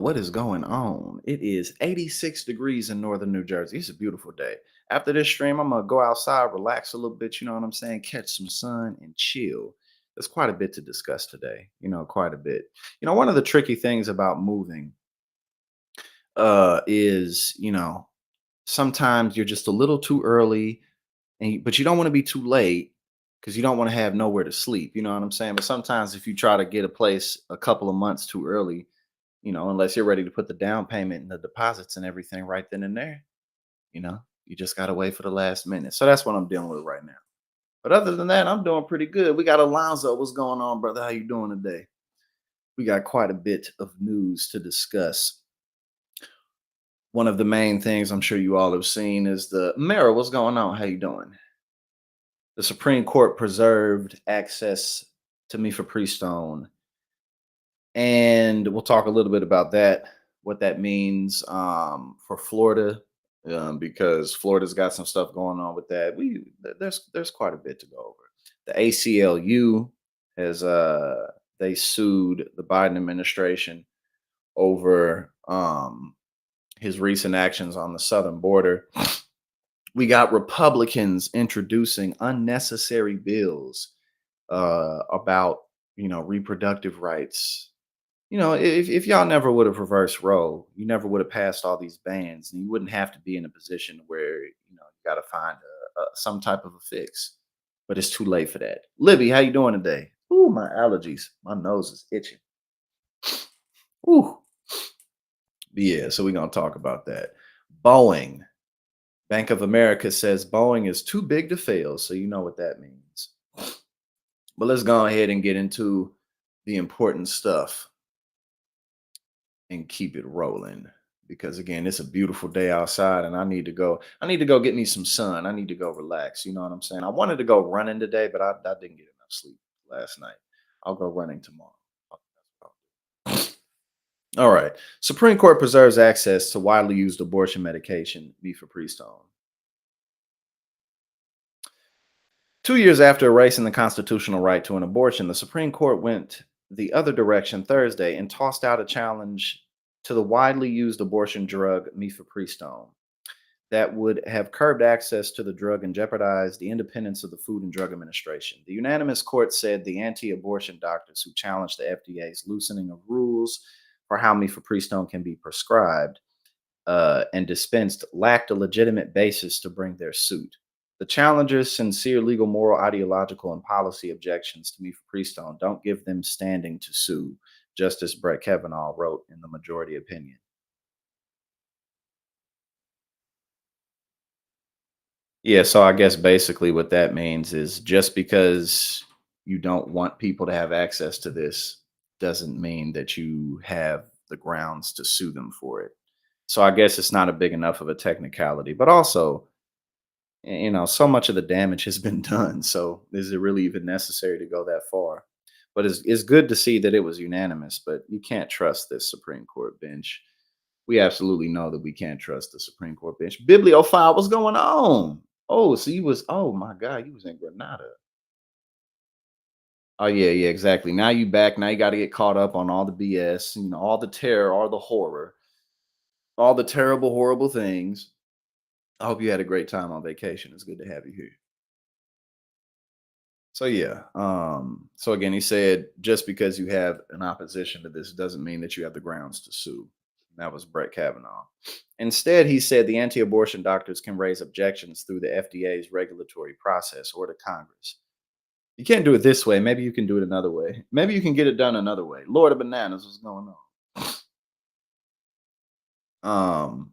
What is going on? It is 86 degrees in northern New Jersey. It's a beautiful day. After this stream, I'm gonna go outside, relax a little bit, you know what I'm saying? Catch some sun and chill. There's quite a bit to discuss today, quite a bit. One of the tricky things about moving is, sometimes you're just a little too early but you don't want to be too late because you don't want to have nowhere to sleep, you know what I'm saying? But sometimes if you try to get a place a couple of months too early, unless you're ready to put the down payment and the deposits and everything right then and there, you just got to wait for the last minute. So that's what I'm dealing with right now. But other than that, I'm doing pretty good. We got Alonzo. What's going on, brother? How you doing today? We got quite a bit of news to discuss. One of the main things I'm sure you all have seen is the mayor. What's going on? How you doing? The Supreme Court preserved access to Mifepristone, and we'll talk a little bit about that, what that means for Florida, because Florida's got some stuff going on with that. There's quite a bit to go over. The ACLU has they sued the Biden administration over his recent actions on the southern border. We got Republicans introducing unnecessary bills about reproductive rights. If y'all never would have reversed Roe, you never would have passed all these bans, and you wouldn't have to be in a position where you got to find some type of a fix. But it's too late for that. Libby, how you doing today? Ooh, my allergies, my nose is itching. Ooh, but yeah. So we're gonna talk about that. Boeing, Bank of America says Boeing is too big to fail, so you know what that means. But let's go ahead and get into the important stuff and keep it rolling, because again, it's a beautiful day outside and I need to go get me some sun. I need to go relax, you know what I'm saying? I wanted to go running today, but I didn't get enough sleep last night. I'll go running tomorrow. All right. Supreme Court preserves access to widely used abortion medication, mifepristone. 2 years after erasing the constitutional right to an abortion, the Supreme Court went the other direction Thursday and tossed out a challenge to the widely used abortion drug mifepristone that would have curbed access to the drug and jeopardized the independence of the Food and Drug Administration. The unanimous court said the anti abortion doctors who challenged the FDA's loosening of rules for how mifepristone can be prescribed and dispensed lacked a legitimate basis to bring their suit. The challengers' sincere legal, moral, ideological, and policy objections to Mifepristone don't give them standing to sue, Justice Brett Kavanaugh wrote in the majority opinion. Yeah, so I guess basically what that means is just because you don't want people to have access to this doesn't mean that you have the grounds to sue them for it. So I guess it's not a big enough of a technicality, but also so much of the damage has been done. So is it really even necessary to go that far? But it's good to see that it was unanimous, but you can't trust this Supreme Court bench. We absolutely know that we can't trust the Supreme Court bench. Bibliophile, what's going on? Oh, so oh my God, you was in Granada. Oh yeah, yeah, exactly. Now you back. Now you got to get caught up on all the BS, all the terror, all the horror, all the terrible, horrible things. I hope you had a great time on vacation. It's good to have you here. So yeah, so again, he said just because you have an opposition to this doesn't mean that you have the grounds to sue. That was Brett Kavanaugh. Instead, he said the anti-abortion doctors can raise objections through the FDA's regulatory process or to Congress. You can't do it this way. Maybe you can do it another way. Maybe you can get it done another way. Lord of bananas, what's going on?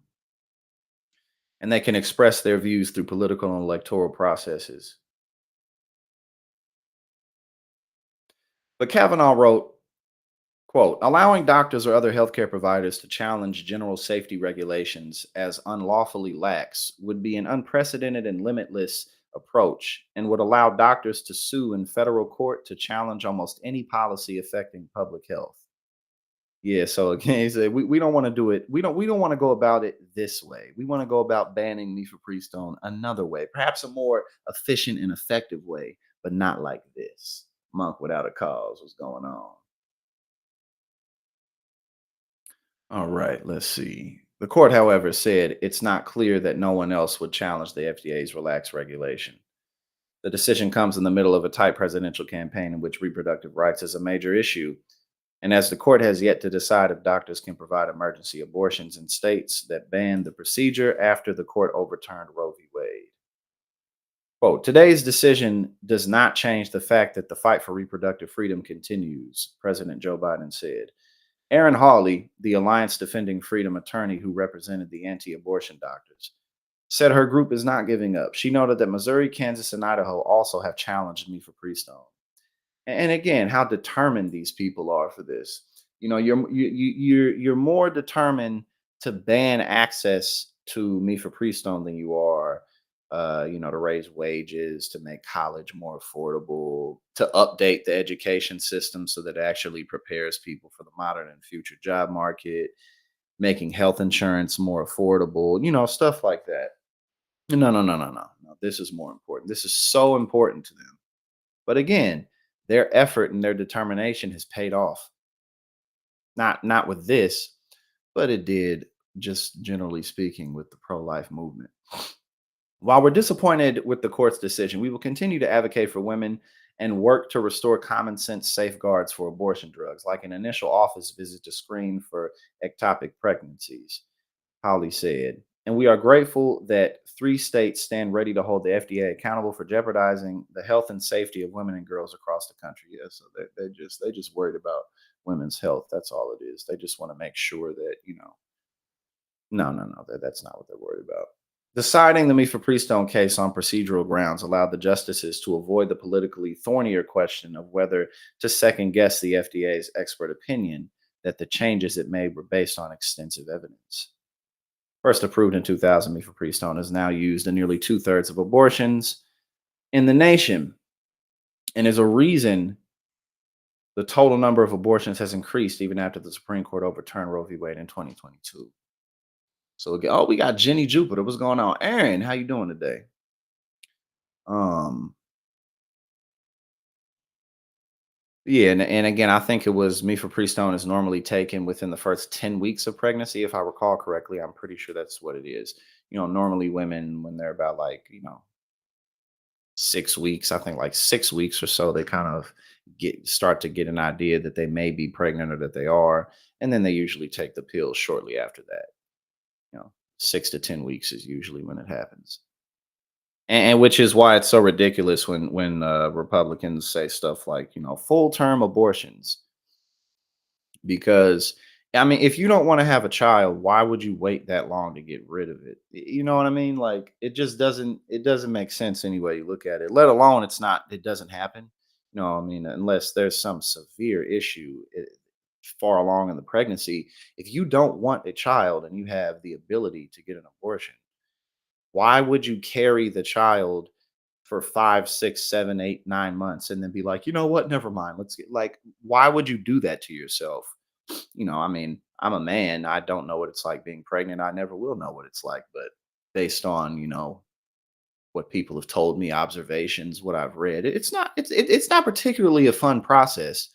And they can express their views through political and electoral processes. But Kavanaugh wrote, quote, allowing doctors or other healthcare providers to challenge general safety regulations as unlawfully lax would be an unprecedented and limitless approach and would allow doctors to sue in federal court to challenge almost any policy affecting public health. Yeah, so again, he said we don't want to do it. We don't want to go about it this way. We want to go about banning mifepristone another way, perhaps a more efficient and effective way, but not like this. Monk without a cause. What's going on? All right, let's see. The court, however, said it's not clear that no one else would challenge the FDA's relaxed regulation. The decision comes in the middle of a tight presidential campaign in which reproductive rights is a major issue. And as the court has yet to decide if doctors can provide emergency abortions in states that banned the procedure after the court overturned Roe v. Wade. Quote, today's decision does not change the fact that the fight for reproductive freedom continues, President Joe Biden said. Erin Hawley, the Alliance Defending Freedom attorney who represented the anti abortion doctors, said her group is not giving up. She noted that Missouri, Kansas, and Idaho also have challenged Mifepristone. And again, how determined these people are for this. You know, you're more determined to ban access to mifepristone than you are, to raise wages, to make college more affordable, to update the education system so that it actually prepares people for the modern and future job market, making health insurance more affordable, stuff like that. No, no, no, no, no, no. This is more important. This is so important to them. But again, their effort and their determination has paid off. Not with this, but it did, just generally speaking, with the pro-life movement. While we're disappointed with the court's decision, we will continue to advocate for women and work to restore common sense safeguards for abortion drugs, like an initial office visit to screen for ectopic pregnancies, Holly said. And we are grateful that 3 states stand ready to hold the FDA accountable for jeopardizing the health and safety of women and girls across the country. Yeah, so they just worried about women's health. That's all it is. They just want to make sure that no, no, no, that's not what they're worried about. Deciding the Mifepristone case on procedural grounds allowed the justices to avoid the politically thornier question of whether to second guess the FDA's expert opinion that the changes it made were based on extensive evidence. First approved in 2000, mifepristone is now used in nearly two-thirds of abortions in the nation, and is a reason the total number of abortions has increased even after the Supreme Court overturned Roe v. Wade in 2022. So again, oh, we got Jenny Jupiter. What's going on, Aaron? How you doing today? Um, yeah, and again, I think it was mifepristone is normally taken within the first 10 weeks of pregnancy, if I recall correctly. I'm pretty sure that's what it is. Normally women when they're about like 6 weeks, I think like 6 weeks or so, they kind of start to get an idea that they may be pregnant or that they are, and then they usually take the pill shortly after that. You know, 6 to 10 weeks is usually when it happens. And which is why it's so ridiculous when Republicans say stuff like, full term abortions, because I mean, if you don't want to have a child, why would you wait that long to get rid of it? You know what I mean? Like it doesn't make sense any way you look at it. Let alone it doesn't happen. I mean, unless there's some severe issue far along in the pregnancy, if you don't want a child and you have the ability to get an abortion, why would you carry the child for 5, 6, 7, 8, 9 months and then be like, you know what? Never mind. Let's get like, why would you do that to yourself? I mean, I'm a man. I don't know what it's like being pregnant. I never will know what it's like. But based on, what people have told me, observations, what I've read, it's not particularly a fun process.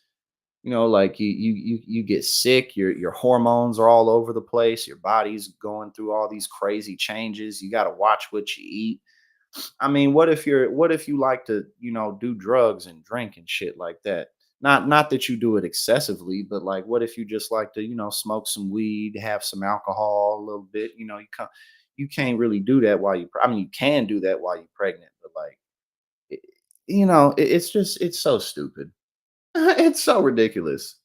Like you get sick, your hormones are all over the place, your body's going through all these crazy changes. You got to watch what you eat. I mean, what if you like to, do drugs and drink and shit like that? Not that you do it excessively, but like what if you just like to, smoke some weed, have some alcohol a little bit, you can't really do that while I mean, you can do that while you're pregnant, but like it, it's so stupid. It's so ridiculous.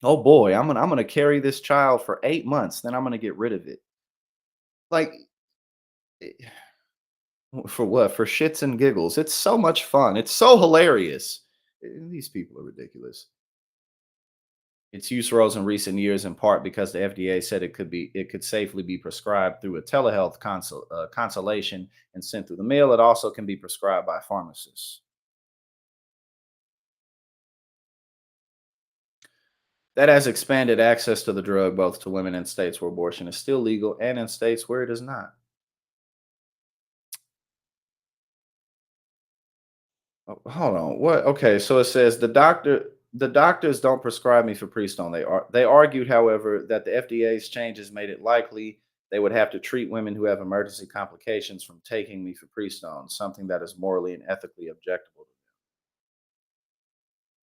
Oh boy, I'm gonna carry this child for 8 months, then I'm gonna get rid of it. Like for what? For shits and giggles. It's so much fun. It's so hilarious. These people are ridiculous. Its use rose in recent years in part because the FDA said it could safely be prescribed through a telehealth consultation and sent through the mail. It also can be prescribed by pharmacists. That has expanded access to the drug both to women in states where abortion is still legal and in states where it is not. Oh, hold on. What? Okay, so it says the doctor. The doctors don't prescribe mifepristone. They argued, however, that the FDA's changes made it likely they would have to treat women who have emergency complications from taking mifepristone, something that is morally and ethically objectionable.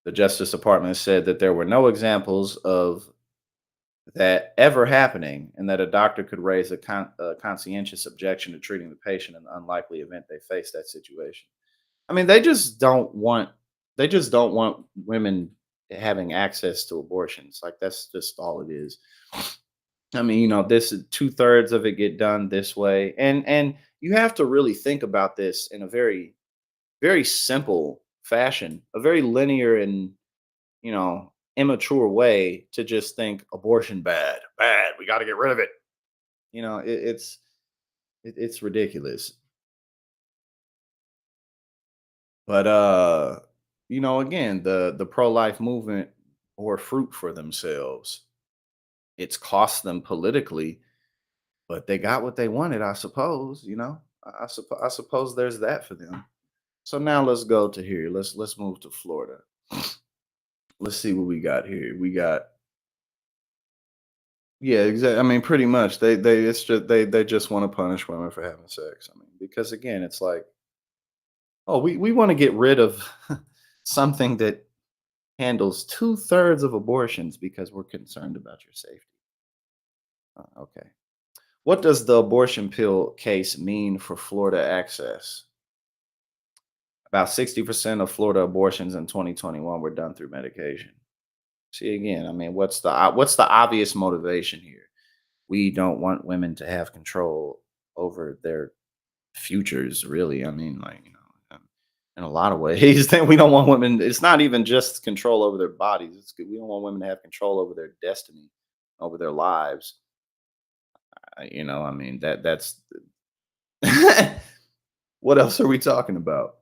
The Justice Department said that there were no examples of that ever happening, and that a doctor could raise a conscientious objection to treating the patient in the unlikely event they face that situation. I mean, they just don't want women having access to abortions. Like that's just all it is. I mean, this is two-thirds of it get done this way. And you have to really think about this in a very, very simple fashion, a very linear and, immature way to just think abortion bad, bad. We got to get rid of it. It's ridiculous. But again, the pro-life movement bore fruit for themselves. It's cost them politically, but they got what they wanted, I suppose, I suppose there's that for them. So now let's go to here. Let's move to Florida. Let's see what we got here. We got yeah, exactly. I mean, pretty much they just want to punish women for having sex. I mean, because again, it's like, oh, we want to get rid of something that handles two-thirds of abortions because we're concerned about your safety. Okay. What does the abortion pill case mean for Florida access? About 60% of Florida abortions in 2021 were done through medication. See again, I mean, what's the obvious motivation here? We don't want women to have control over their futures, really. I mean, like, in a lot of ways, then we don't want women. It's not even just control over their bodies. It's good. We don't want women to have control over their destiny, over their lives. I mean, that's what else are we talking about?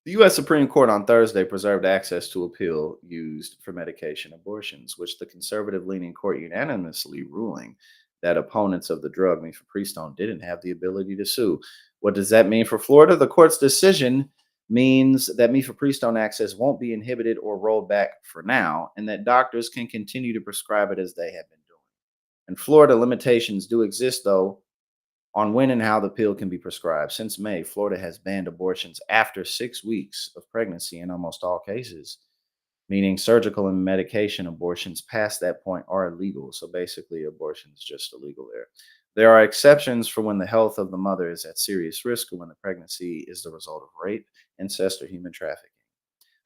The U.S. Supreme Court on Thursday preserved access to a pill used for medication abortions, which the conservative leaning court unanimously ruling that opponents of the drug mifepristone didn't have the ability to sue. What does that mean for Florida? The court's decision means that mifepristone access won't be inhibited or rolled back for now, and that doctors can continue to prescribe it as they have been doing. In Florida, limitations do exist, though, on when and how the pill can be prescribed. Since May, Florida has banned abortions after 6 weeks of pregnancy in almost all cases, meaning surgical and medication abortions past that point are illegal. So basically, abortion is just illegal there. There are exceptions for when the health of the mother is at serious risk or when the pregnancy is the result of rape, incest, or human trafficking.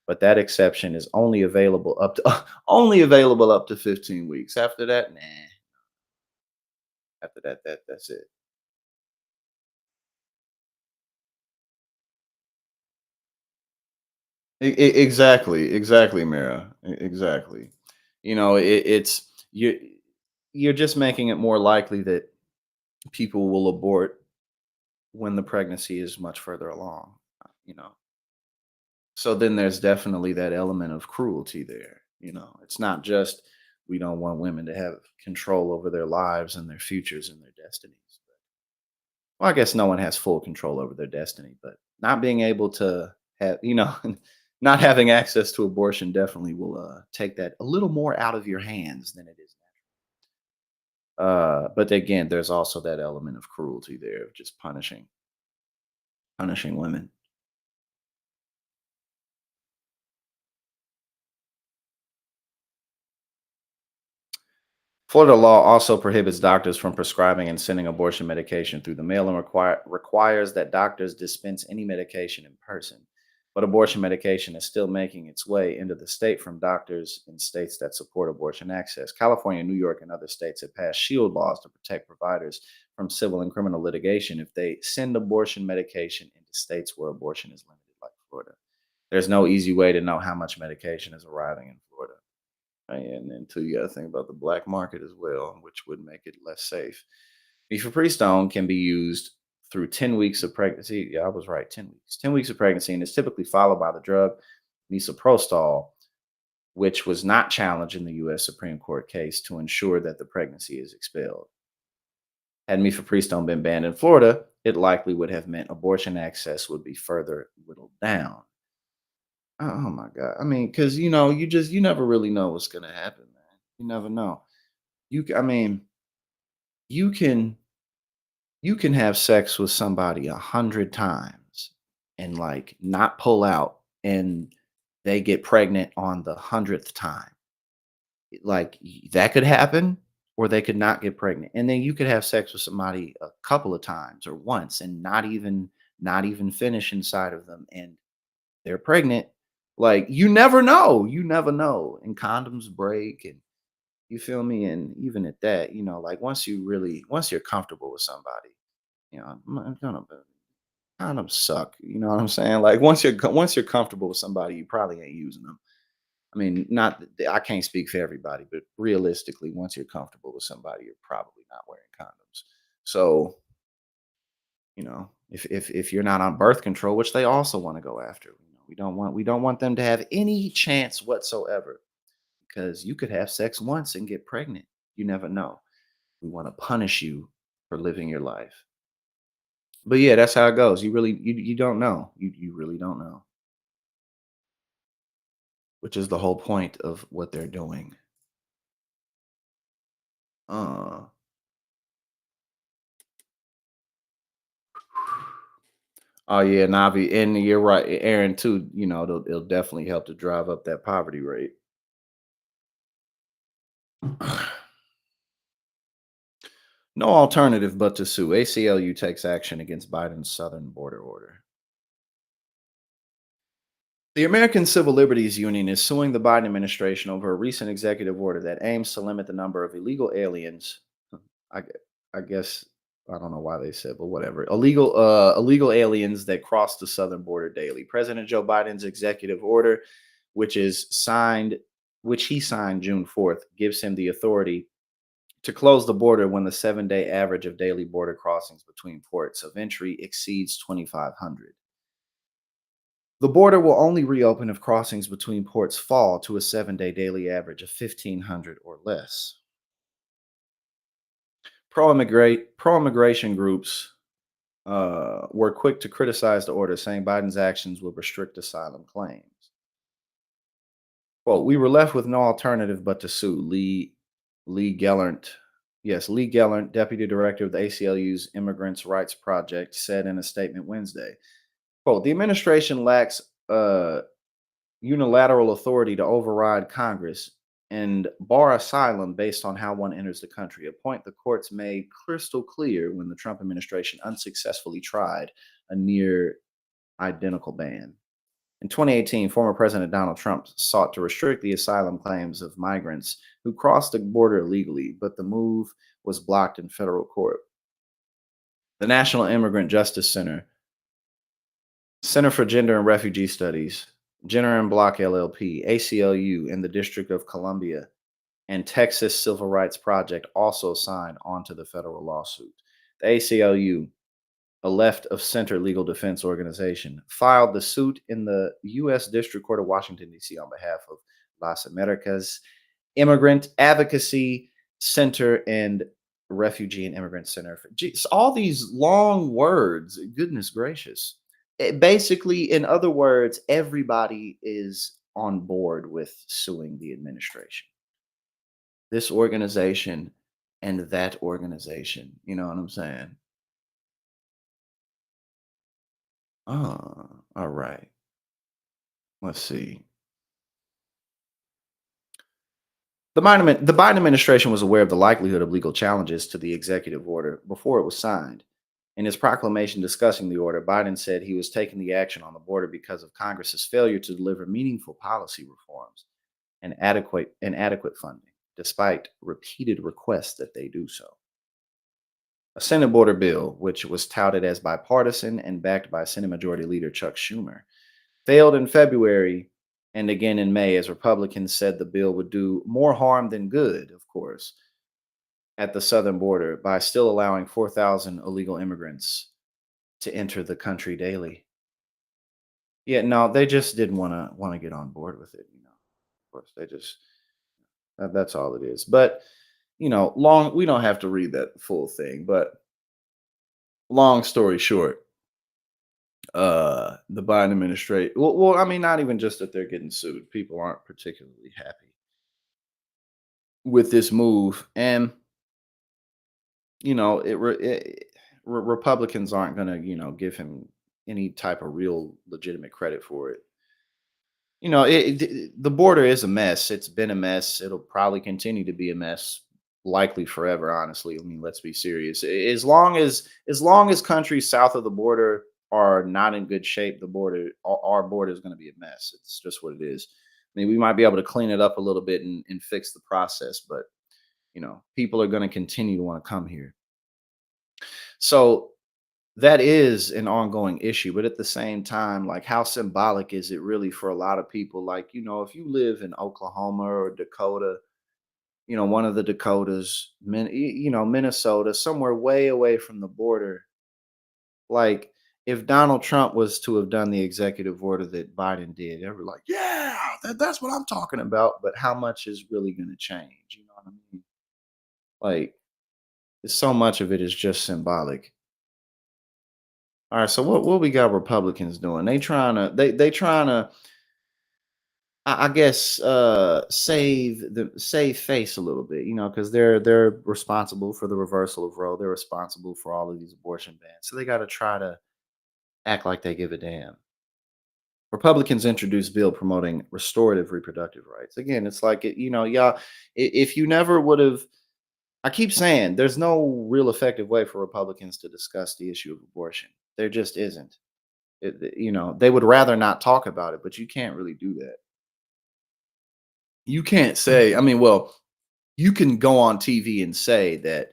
But that exception is only available up to only available up to 15 weeks. After that, nah. After that's it. Exactly, Mira. Exactly. It's you're just making it more likely that people will abort when the pregnancy is much further along. You know, so then there's definitely that element of cruelty there. It's not just we don't want women to have control over their lives and their futures and their destinies. Well, I guess no one has full control over their destiny, but not being able to have, not having access to abortion definitely will take that a little more out of your hands than it is now. But again, there's also that element of cruelty there of just punishing women. Florida law also prohibits doctors from prescribing and sending abortion medication through the mail and requires that doctors dispense any medication in person. But abortion medication is still making its way into the state from doctors in states that support abortion access. California, New York, and other states have passed shield laws to protect providers from civil and criminal litigation if they send abortion medication into states where abortion is limited, like Florida. There's no easy way to know how much medication is arriving in Florida. And then too, you got to think about the black market as well, which would make it less safe. Mifepristone can be used through 10 weeks of pregnancy. Yeah, I was right, 10 weeks. 10 weeks of pregnancy, and it's typically followed by the drug misoprostol, which was not challenged in the U.S. Supreme Court case to ensure that the pregnancy is expelled. Had mifepristone been banned in Florida, it likely would have meant abortion access would be further whittled down. Oh my god. I mean, because you never really know what's gonna happen, man. You never know. I mean, you can you can have sex with somebody 100 times and like not pull out, and they get pregnant on the 100th time. Like that could happen, or they could not get pregnant. And then you could have sex with somebody a couple of times or once and not even finish inside of them, and they're pregnant. Like you never know. You never know. And condoms break, and you feel me? And even at that, like once you're comfortable with somebody, I'm gonna condoms suck. You know what I'm saying? Like once you're comfortable with somebody, you probably ain't using them. I mean, not I can't speak for everybody, but realistically, once you're comfortable with somebody, you're probably not wearing condoms. So, if you're not on birth control, which they also want to go after, we don't want them to have any chance whatsoever, because you could have sex once and get pregnant. You never know. We want to punish you for living your life. But yeah, that's how it goes. You don't know. You really don't know, which is the whole point of what they're doing. Uh Oh yeah, Navi, and you're right, Aaron too. It'll definitely help to drive up that poverty rate. No alternative but to sue. ACLU takes action against Biden's southern border order. The American Civil Liberties Union is suing the Biden administration over a recent executive order that aims to limit the number of illegal aliens. I, gu- I guess I don't know why they said, but whatever. Illegal aliens that cross the southern border daily. President Joe Biden's executive order, which is signed, which he signed June 4th, gives him the authority to close the border when the 7-day average of daily border crossings between ports of entry exceeds 2,500. The border will only reopen if crossings between ports fall to a 7-day daily average of 1,500 or less. Pro-immigration groups were quick to criticize the order, saying Biden's actions will restrict asylum claims. Quote, we were left with no alternative but to sue. Lee Gellert, yes, Lee Gellert, deputy director of the ACLU's Immigrants' Rights Project, said in a statement Wednesday. Quote, the administration lacks unilateral authority to override Congress and bar asylum based on how one enters the country, a point the courts made crystal clear when the Trump administration unsuccessfully tried a near identical ban. In 2018, former President Donald Trump sought to restrict the asylum claims of migrants who crossed the border illegally, but the move was blocked in federal court. The National Immigrant Justice Center for Gender and Refugee Studies, Jenner and Block LLP, ACLU, and the District of Columbia and Texas Civil Rights Project also signed onto the federal lawsuit. The ACLU, a left of center legal defense organization, filed the suit in the U.S. District Court of Washington, D.C. on behalf of Las Americas Immigrant Advocacy Center and Refugee and Immigrant Center. Geez, all these long words, goodness gracious. Basically, in other words, everybody is on board with suing the administration. This organization and that organization. You know what I'm saying? All right. Let's see. The Biden administration was aware of the likelihood of legal challenges to the executive order before it was signed. In his proclamation discussing the order, Biden said he was taking the action on the border because of Congress's failure to deliver meaningful policy reforms and adequate funding, despite repeated requests that they do so. A Senate border bill, which was touted as bipartisan and backed by Senate Majority Leader Chuck Schumer, failed in February and again in May as Republicans said the bill would do more harm than good, of course, at the southern border by still allowing 4,000 illegal immigrants to enter the country daily. Yeah, no, they just didn't want to get on board with it. Of course, they just that's all it is. But long we don't have to read that full thing. But long story short, The Biden administration. Well, I mean, not even just that they're getting sued. People aren't particularly happy with this move, and Republicans aren't going to give him any type of real legitimate credit for it. The border is a mess. It's been a mess. It'll probably continue to be a mess, likely forever. Honestly, I mean, let's be serious. As long as countries south of the border are not in good shape, our border is going to be a mess. It's just what it is. I mean, we might be able to clean it up a little bit and fix the process, but people are going to continue to want to come here. So that is an ongoing issue, but at the same time, like, how symbolic is it really for a lot of people? Like, if you live in Oklahoma or Dakota, one of the Dakotas, Minnesota, somewhere way away from the border, like, if Donald Trump was to have done the executive order that Biden did, they were like, yeah, that's what I'm talking about. But how much is really going to change? You know what I mean? Like, so much of it is just symbolic. All right, so what we got Republicans doing? They trying to I guess save face a little bit, because they're responsible for the reversal of Roe. They're responsible for all of these abortion bans. So they got to try to act like they give a damn. Republicans introduced bill promoting restorative reproductive rights. Again, it's like y'all. If you never would have, I keep saying there's no real effective way for Republicans to discuss the issue of abortion. There just isn't. They would rather not talk about it, but you can't really do that. You can't say, I mean, well, you can go on TV and say that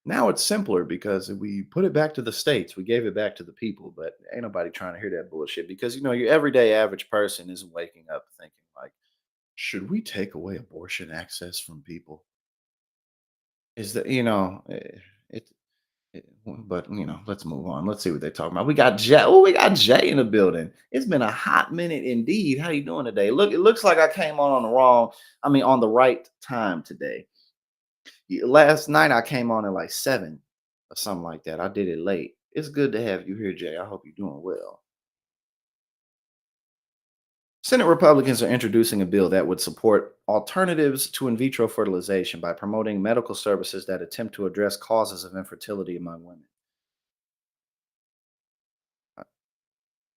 now it's simpler because we put it back to the states, we gave it back to the people, but ain't nobody trying to hear that bullshit because your everyday average person isn't waking up thinking like, should we take away abortion access from people? Is that it, but let's move on. Let's see what they're talking about. We got Jay. Oh, we got Jay in the building. It's been a hot minute indeed. How you doing today? Look, it looks like I came on the wrong. I mean, on the right time today. Last night I came on at like 7 or something like that. I did it late. It's good to have you here, Jay. I hope you're doing well. Senate Republicans are introducing a bill that would support alternatives to in vitro fertilization by promoting medical services that attempt to address causes of infertility among women.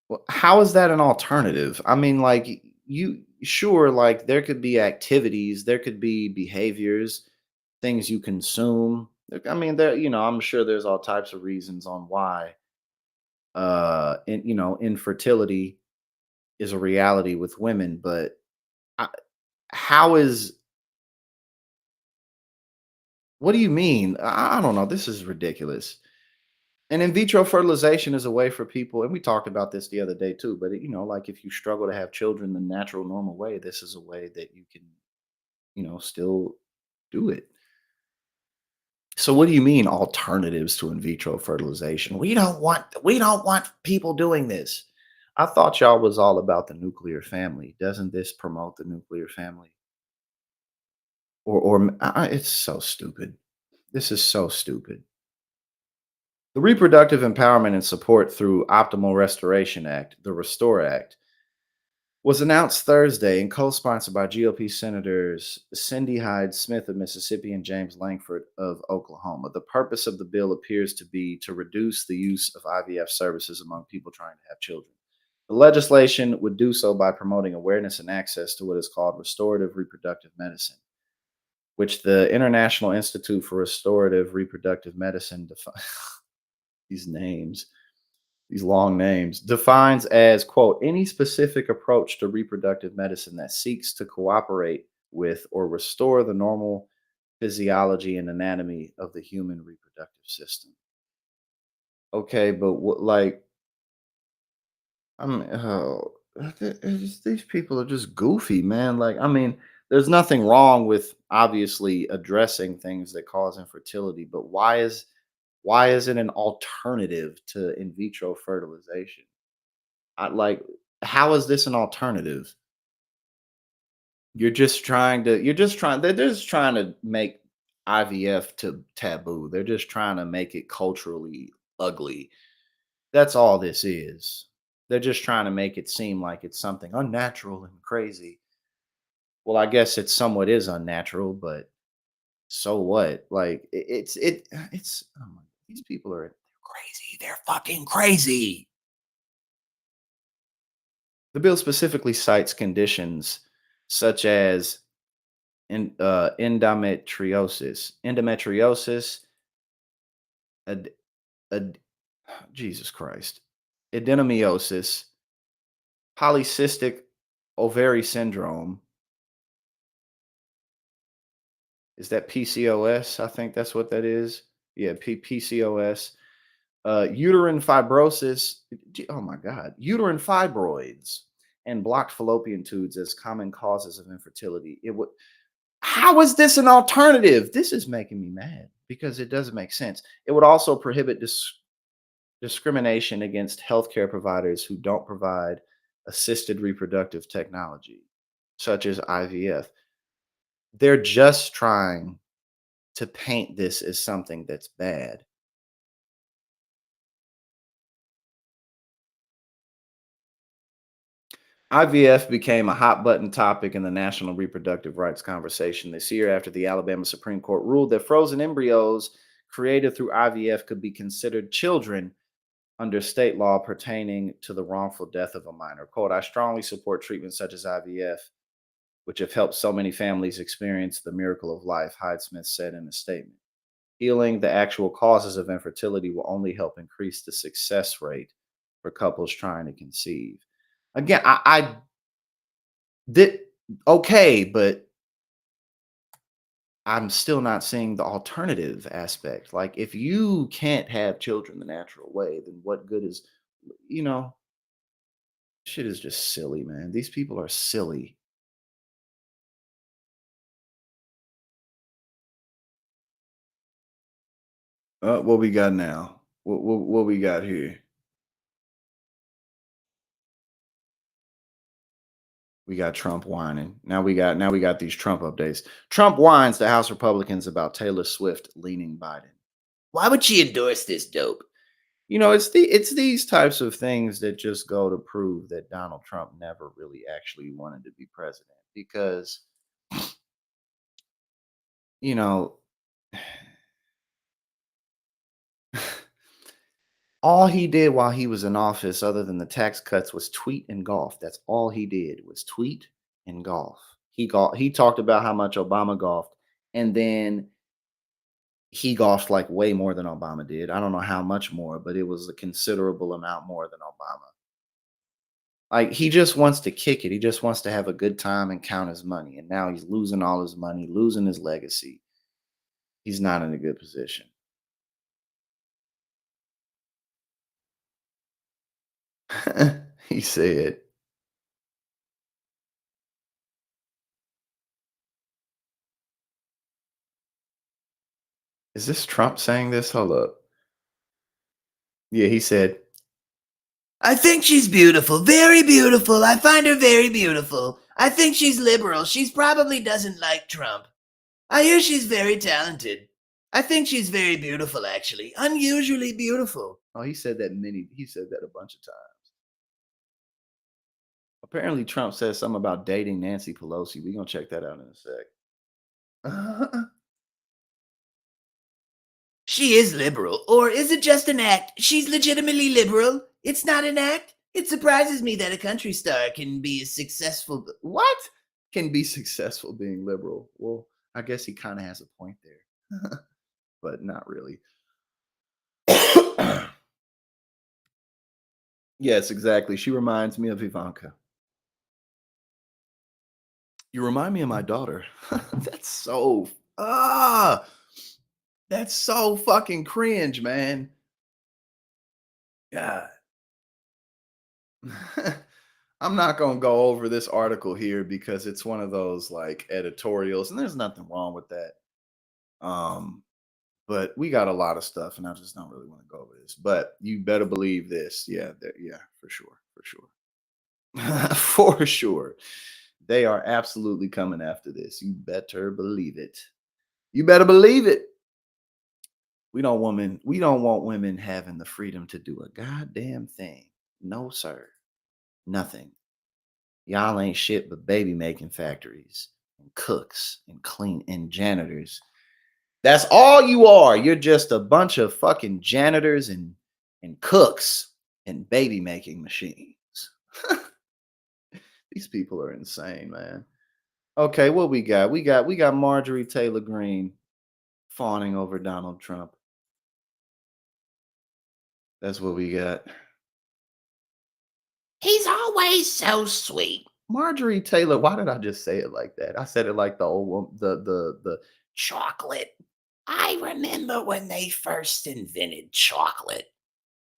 Well, how is that an alternative? I mean, like, you sure, like, there could be activities, there could be behaviors, things you consume. I mean, I'm sure there's all types of reasons on why infertility is a reality with women, but I, how is what do you mean? I don't know. This is ridiculous. And in vitro fertilization is a way for people, and we talked about this the other day too, but like, if you struggle to have children the natural, normal way, this is a way that you can, still do it. So what do you mean alternatives to in vitro fertilization? We don't want people doing this. I thought y'all was all about the nuclear family. Doesn't this promote the nuclear family? It's so stupid. This is so stupid. The Reproductive Empowerment and Support Through Optimal Restoration Act, the Restore Act, was announced Thursday and co-sponsored by GOP Senators Cindy Hyde Smith of Mississippi and James Langford of Oklahoma. The purpose of the bill appears to be to reduce the use of IVF services among people trying to have children. The legislation would do so by promoting awareness and access to what is called restorative reproductive medicine, which the International Institute for Restorative Reproductive Medicine these names, these long names, defines as, quote, any specific approach to reproductive medicine that seeks to cooperate with or restore the normal physiology and anatomy of the human reproductive system. Okay, but what, like, I mean, these people are just goofy, man. Like, I mean, there's nothing wrong with obviously addressing things that cause infertility, but why is it an alternative to in vitro fertilization? Like, how is this an alternative? They're just trying to make IVF to taboo. They're just trying to make it culturally ugly. That's all this is. They're just trying to make it seem like it's something unnatural and crazy. Well, I guess it somewhat is unnatural, but so what? Like it's oh my, these people are crazy. They're fucking crazy. The bill specifically cites conditions such as endometriosis, ad, ad, Jesus Christ, adenomyosis, polycystic ovary syndrome. Is that PCOS? I think that's what that is. Yeah, PCOS. Uterine fibrosis. Oh my God, uterine fibroids and blocked fallopian tubes as common causes of infertility. It would. How is this an alternative? This is making me mad because it doesn't make sense. It would also prohibit discrimination against healthcare providers who don't provide assisted reproductive technology, such as IVF. They're just trying to paint this as something that's bad. IVF became a hot button topic in the national reproductive rights conversation this year after the Alabama Supreme Court ruled that frozen embryos created through IVF could be considered children under state law pertaining to the wrongful death of a minor. Quote, I strongly support treatments such as IVF, which have helped so many families experience the miracle of life, Hyde Smith said in a statement. Healing the actual causes of infertility will only help increase the success rate for couples trying to conceive. Again, I did okay, but I'm still not seeing the alternative aspect. Like, if you can't have children the natural way, then what good is, you know, shit is just silly, man. These people are silly. What we got now? What we got here? We got Trump whining. Now we got these Trump updates. Trump whines the House Republicans about Taylor Swift leaning Biden. Why would she endorse this dope? It's these types of things that just go to prove that Donald Trump never really actually wanted to be president because you know all he did while he was in office, other than the tax cuts, was tweet and golf. That's all he did was tweet and golf. He talked about how much Obama golfed, and then he golfed like way more than Obama did. I don't know how much more, but it was a considerable amount more than Obama. Like, he just wants to kick it. He just wants to have a good time and count his money. And now he's losing all his money, losing his legacy. He's not in a good position. He said, "Is this Trump saying this? Hold up." Yeah, he said, I think she's beautiful, very beautiful. I find her very beautiful. I think she's liberal. She's probably doesn't like Trump. I hear she's very talented. I think she's very beautiful, actually. Unusually beautiful. Oh, he said that a bunch of times. Apparently, Trump said something about dating Nancy Pelosi. We're gonna check that out in a sec. She is liberal, or is it just an act? She's legitimately liberal. It's not an act. It surprises me that a country star can be successful. What? Can be successful being liberal. Well, I guess he kind of has a point there, but not really. Yes, exactly. She reminds me of Ivanka. You remind me of my daughter. That's so ah, that's so fucking cringe, man. God. I'm not going to go over this article here because it's one of those like editorials, and there's nothing wrong with that. Um, but we got a lot of stuff, and I just don't really want to go over this. But you better believe this, yeah, yeah, for sure, for sure, for sure. They are absolutely coming after this. You better believe it. You better believe it. We don't want women having the freedom to do a goddamn thing. No, sir. Nothing. Y'all ain't shit but baby making factories and cooks and clean and janitors. That's all you are. You're just a bunch of fucking janitors and cooks and baby making machines. These people are insane, man. Okay, what we got? We got Marjorie Taylor Greene fawning over Donald Trump. That's what we got. He's always so sweet. Marjorie Taylor, why did I just say it like that? I said it like the old woman, the chocolate. I remember when they first invented chocolate.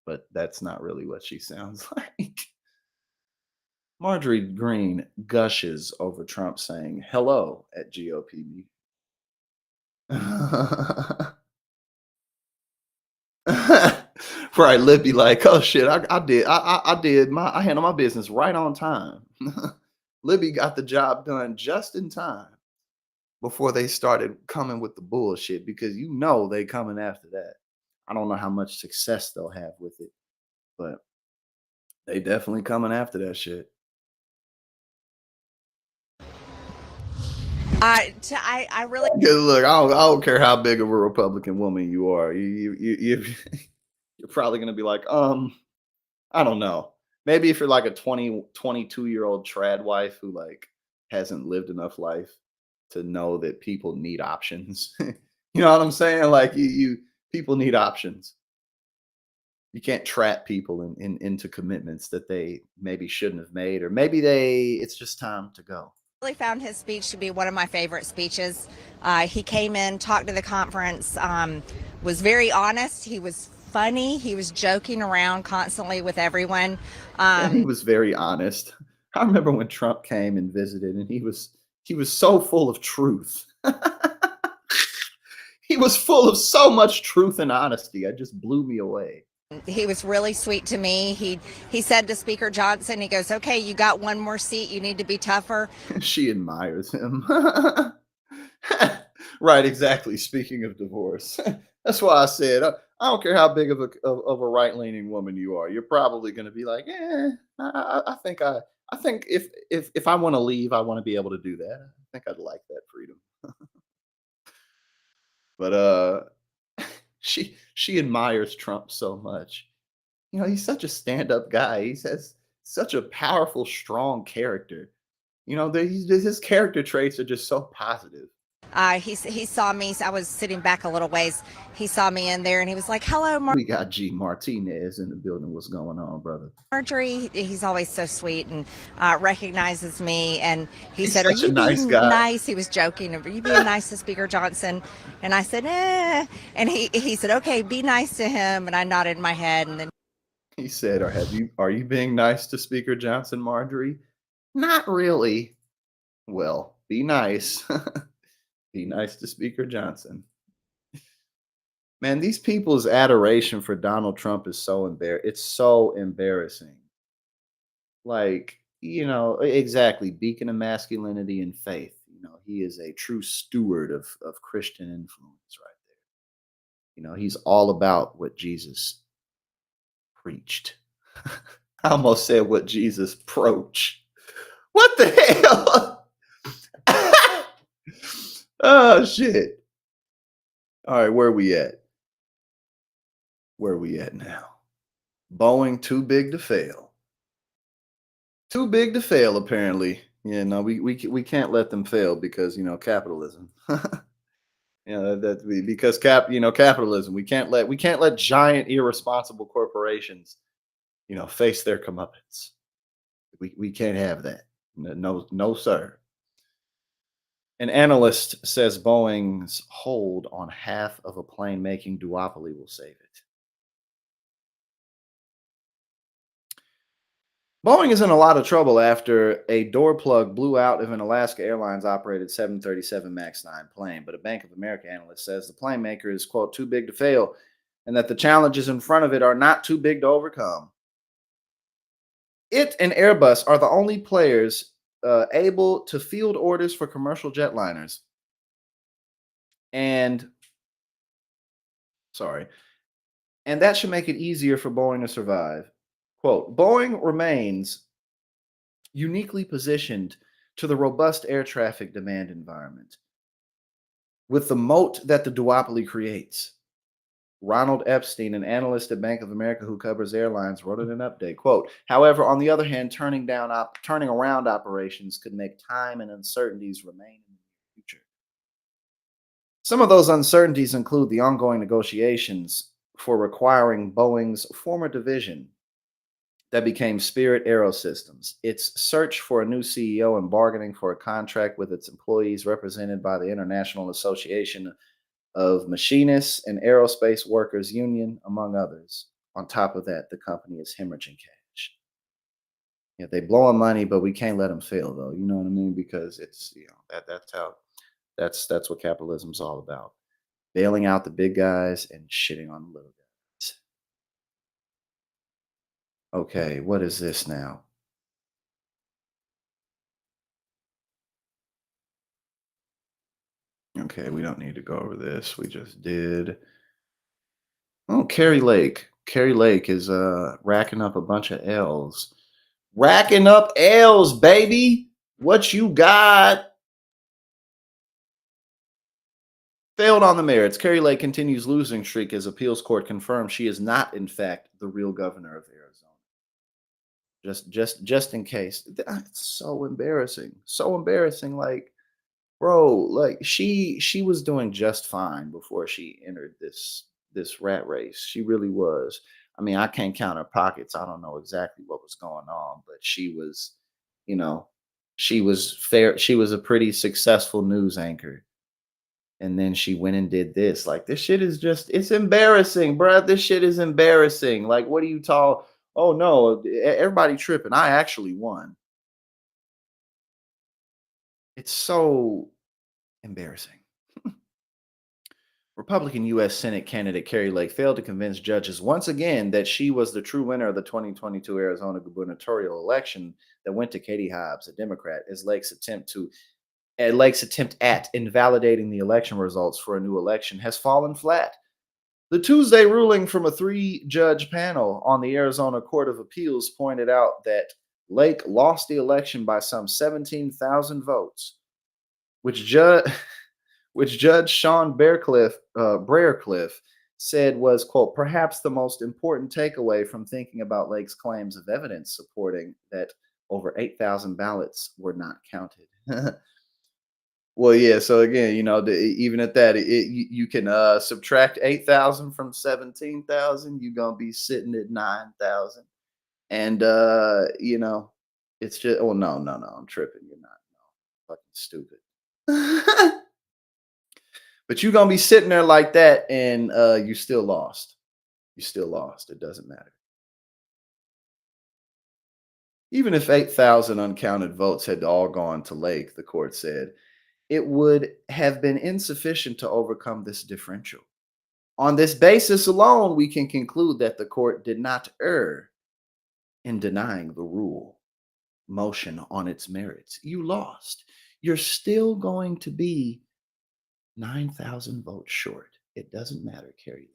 But that's not really what she sounds like. Marjorie Greene gushes over Trump saying hello at GOP. Right, Libby like, oh shit, I handled my business right on time. Libby got the job done just in time before they started coming with the bullshit because they coming after that. I don't know how much success they'll have with it, but they definitely coming after that shit. I really 'Cause look, I don't care how big of a Republican woman you are. You're probably gonna be like, I don't know. Maybe if you're like a 22-year-old trad wife who like hasn't lived enough life to know that people need options. You know what I'm saying? Like people need options. You can't trap people into commitments that they maybe shouldn't have made, or maybe it's just time to go. found his speech to be one of my favorite speeches. He came in, talked to the conference, was very honest. He was funny. He was joking around constantly with everyone. Yeah, he was very honest. I remember when Trump came and visited, and he was so full of truth. He was full of so much truth and honesty. It just blew me away. He was really sweet to me. He said to Speaker Johnson, he goes, "Okay, you got one more seat. You need to be tougher." She admires him. Right, exactly. Speaking of divorce, that's why I said I don't care how big of a right leaning woman you are. You're probably going to be like, I think if I want to leave, I want to be able to do that. I think I'd like that freedom. But she admires Trump so much. He's such a stand-up guy. He says such a powerful, strong character. His character traits are just so positive. He saw me. I was sitting back a little ways. He saw me in there, and he was like, "Hello, We got G Martinez in the building. What's going on, brother? Marjorie." He's always so sweet and recognizes me. And he He's said, "Are such a you nice being guy. nice?" He was joking. "Are you being nice to Speaker Johnson?" And I said, "Eh." And he said, "Okay, be nice to him." And I nodded my head, and then He said, "Are you being nice to Speaker Johnson, Marjorie?" Not really. Well, be nice. Be nice to Speaker Johnson. Man, these people's adoration for Donald Trump is it's so embarrassing. Like, exactly, beacon of masculinity and faith. He is a true steward of Christian influence right there. He's all about what Jesus preached. I almost said what Jesus broached. What the hell? Oh shit. All right, where we at? Where we at now? Boeing too big to fail. Too big to fail, apparently. Yeah, no, we can't let them fail because capitalism. Because capitalism. We can't let giant irresponsible corporations face their comeuppance. We can't have that. No, no, sir. An analyst says Boeing's hold on half of a plane making duopoly will save it. Boeing is in a lot of trouble after a door plug blew out of an Alaska Airlines operated 737 MAX 9 plane. But a Bank of America analyst says the plane maker is, quote, too big to fail and that the challenges in front of it are not too big to overcome. It and Airbus are the only players able to field orders for commercial jetliners. And Sorry. And that should make it easier for Boeing to survive. Quote, Boeing remains uniquely positioned to the robust air traffic demand environment with the moat that the duopoly creates. Ronald Epstein, an analyst at Bank of America who covers airlines, wrote in an update. Quote, however, on the other hand, turning around operations could make time and uncertainties remain in the future. Some of those uncertainties include the ongoing negotiations for requiring Boeing's former division that became Spirit Aerosystems, its search for a new CEO and bargaining for a contract with its employees represented by the International Association of Machinists and Aerospace Workers Union, among others. On top of that, the company is hemorrhaging cash. Yeah, they blowing money, but we can't let them fail, though. You know what I mean? Because it's that's how that's what capitalism's all about: bailing out the big guys and shitting on the little guys. Okay, what is this now? Okay, we don't need to go over this. We just did. Oh, Carrie Lake. Carrie Lake is racking up a bunch of L's. Racking up L's, baby. What you got? Failed on the merits. Carrie Lake continues losing streak as appeals court confirms she is not, in fact, the real governor of Arizona. Just in case. It's so embarrassing. So embarrassing. Like, bro, like she was doing just fine before she entered this rat race. She really was. I mean, I can't count her pockets. I don't know exactly what was going on, but she was, you know, she was fair. She was a pretty successful news anchor. And then she went and did this. Like, this shit is just, it's embarrassing, bruh. This shit is embarrassing. Like, what do you tall? Oh no, everybody tripping. I actually won. It's so embarrassing. Republican U.S. Senate candidate Carrie Lake failed to convince judges once again that she was the true winner of the 2022 Arizona gubernatorial election that went to Katie Hobbs, a Democrat, as Lake's attempt at invalidating the election results for a new election has fallen flat. The Tuesday ruling from a three-judge panel on the Arizona Court of Appeals pointed out that Lake lost the election by some 17,000 votes, which judge which Judge Sean Briarcliff said was, quote, perhaps the most important takeaway from thinking about Lake's claims of evidence supporting that over 8,000 ballots were not counted. Well, yeah. So again, even at that, you can subtract 8,000 from 17,000. You're gonna be sitting at 9,000, and it's just. Oh no, no, no! I'm tripping. You're not. No, fucking stupid. But you're gonna be sitting there like that, and you still lost. You still lost. It doesn't matter. Even if 8,000 uncounted votes had all gone to Lake, the court said, it would have been insufficient to overcome this differential. On this basis alone, we can conclude that the court did not err in denying the rule motion on its merits. You lost. You're still going to be 9,000 votes short. It doesn't matter, Carrie Lake.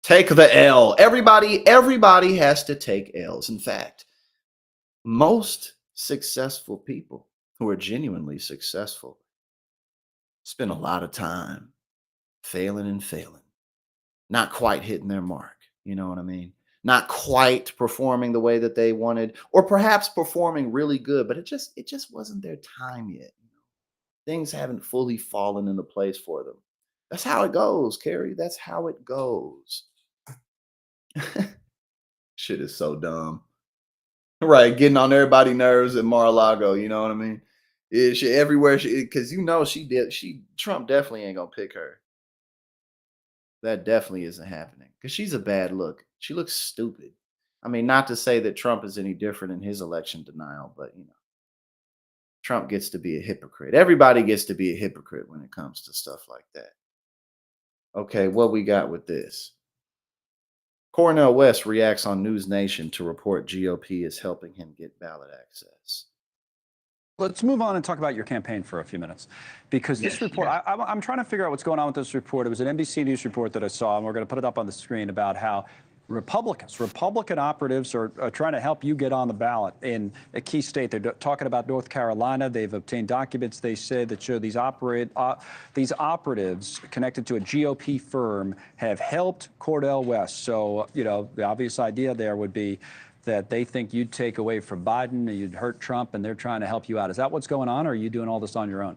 Take the L. Everybody has to take L's. In fact, most successful people who are genuinely successful spend a lot of time failing and failing, not quite hitting their mark. You know what I mean? Not quite performing the way that they wanted, or perhaps performing really good, but it just wasn't their time yet. Things haven't fully fallen into place for them. That's how it goes, Carrie. That's how it goes. Shit is so dumb. Right, getting on everybody's nerves at Mar-a-Lago, you know what I mean? Yeah, she everywhere because Trump definitely ain't gonna pick her. That definitely isn't happening because she's a bad look. She looks stupid. I mean, not to say that Trump is any different in his election denial, but Trump gets to be a hypocrite. Everybody gets to be a hypocrite when it comes to stuff like that. Okay, what we got with this? Cornel West reacts on News Nation to report GOP is helping him get ballot access. Let's move on and talk about your campaign for a few minutes, because this report, I'm trying to figure out what's going on with this report. It was an NBC News report that I saw, and we're going to put it up on the screen, about how Republican operatives are trying to help you get on the ballot in a key state. They're talking about North Carolina. They've obtained documents, they said, that show these operatives connected to a GOP firm have helped Cordell West. So, you know, the obvious idea there would be that they think you'd take away from Biden, and you'd hurt Trump, and they're trying to help you out. Is that what's going on, or are you doing all this on your own?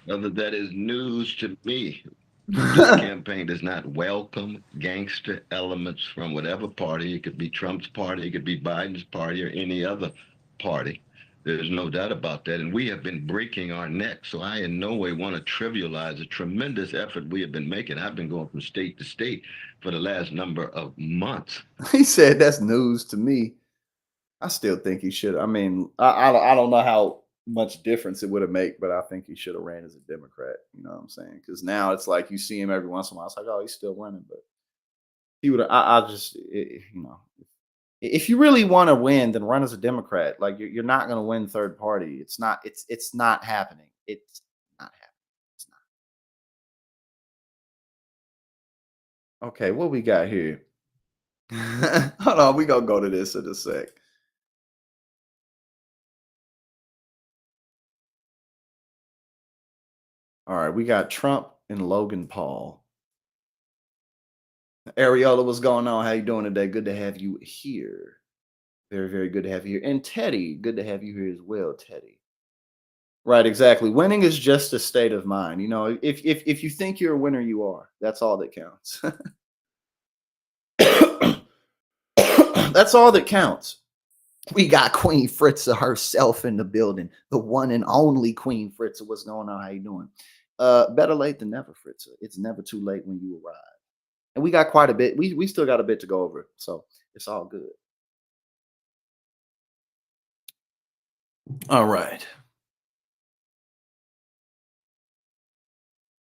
That is news to me. This campaign does not welcome gangster elements from whatever party. It could be Trump's party, it could be Biden's party, or any other party. There's no doubt about that. And we have been breaking our neck. So I in no way want to trivialize the tremendous effort we have been making. I've been going from state to state for the last number of months. He said that's news to me. I still think he should. I mean, I don't know how much difference it would have made, but I think he should have ran as a Democrat. You know what I'm saying? Because now it's like you see him every once in a while. It's like, oh, he's still running, but he would. I just, you know, if you really want to win, then run as a Democrat. Like you're not going to win third party. It's not. It's not happening. It's not happening. It's not. Okay, what we got here? Hold on, we gonna go to this in a sec. All right, we got Trump and Logan Paul. Ariola, what's going on? How you doing today? Good to have you here. Very, very good to have you here. And Teddy, good to have you here as well, Teddy. Right, exactly. Winning is just a state of mind. You know, if you think you're a winner, you are. That's all that counts. That's all that counts. We got Queen Fritza herself in the building. The one and only Queen Fritza. What's going on? How you doing? Better late than never, Fritza. It's never too late when you arrive. And we got quite a bit. We still got a bit to go over. So it's all good. All right.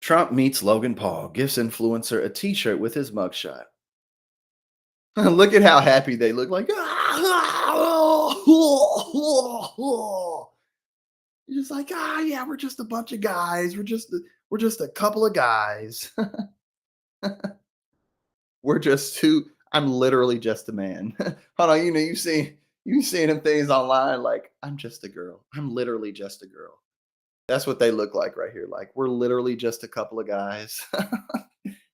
Trump meets Logan Paul, gives influencer a t-shirt with his mugshot. Look at how happy they look. Like, you're just like, yeah, we're just a bunch of guys. We're just a couple of guys. We're just two. I'm literally just a man. Hold on, you know, you've seen them things online. Like, I'm just a girl. I'm literally just a girl. That's what they look like right here. Like, we're literally just a couple of guys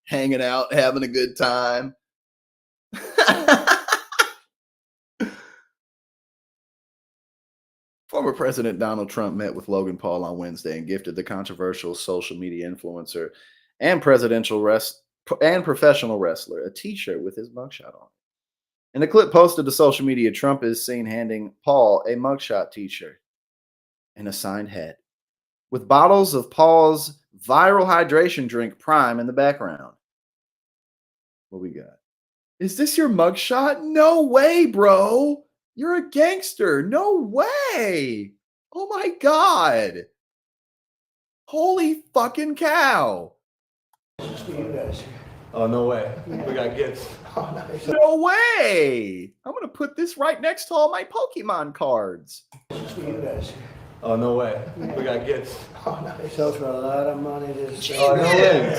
hanging out, having a good time. Former President Donald Trump met with Logan Paul on Wednesday and gifted the controversial social media influencer and professional wrestler a t-shirt with his mugshot on it. In a clip posted to social media, Trump is seen handing Paul a mugshot t-shirt and a signed hat with bottles of Paul's viral hydration drink Prime in the background. What we got? Is this your mugshot? No way, bro. You're a gangster. No way. Oh my God. Holy fucking cow. Oh, no way. We got gifts. Oh, nice. No way. I'm going to put this right next to all my Pokemon cards. Oh, no way. We got gifts. Oh, nice. Sells for a lot of money. Oh, no way.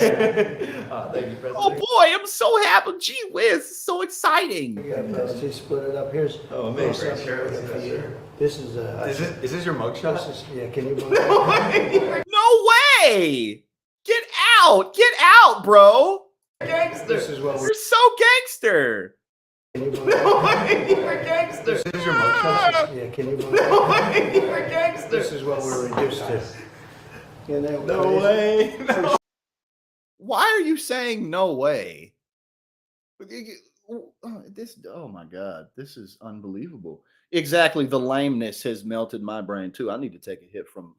Thank you, President. Oh boy, I'm so happy. Gee whiz, so exciting. She split it up. Here's. Oh, amazing. This is Is this your mugshot? yeah. Can you? No way. Get out. Get out, bro. Gangster. This is what You're so gangster. You're gangster. This is your mugshot? Yeah. Can you? You're gangster. This is what we're reduced to. You know, No way. No. Why are you saying no way? Oh my God, this is unbelievable. Exactly, the lameness has melted my brain too. I need to take a hit from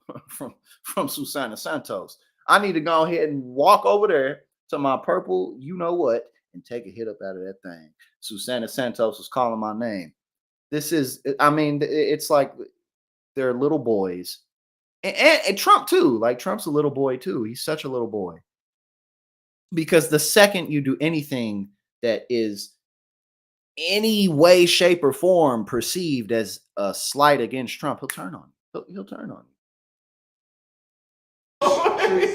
Susana Santos. I need to go ahead and walk over there to my purple, you know what, and take a hit up out of that thing. Susana Santos was calling my name. This is, I mean, it's like they're little boys. And Trump too. Like, Trump's a little boy too. He's such a little boy. Because the second you do anything that is any way, shape, or form perceived as a slight against Trump, he'll turn on you. He'll turn on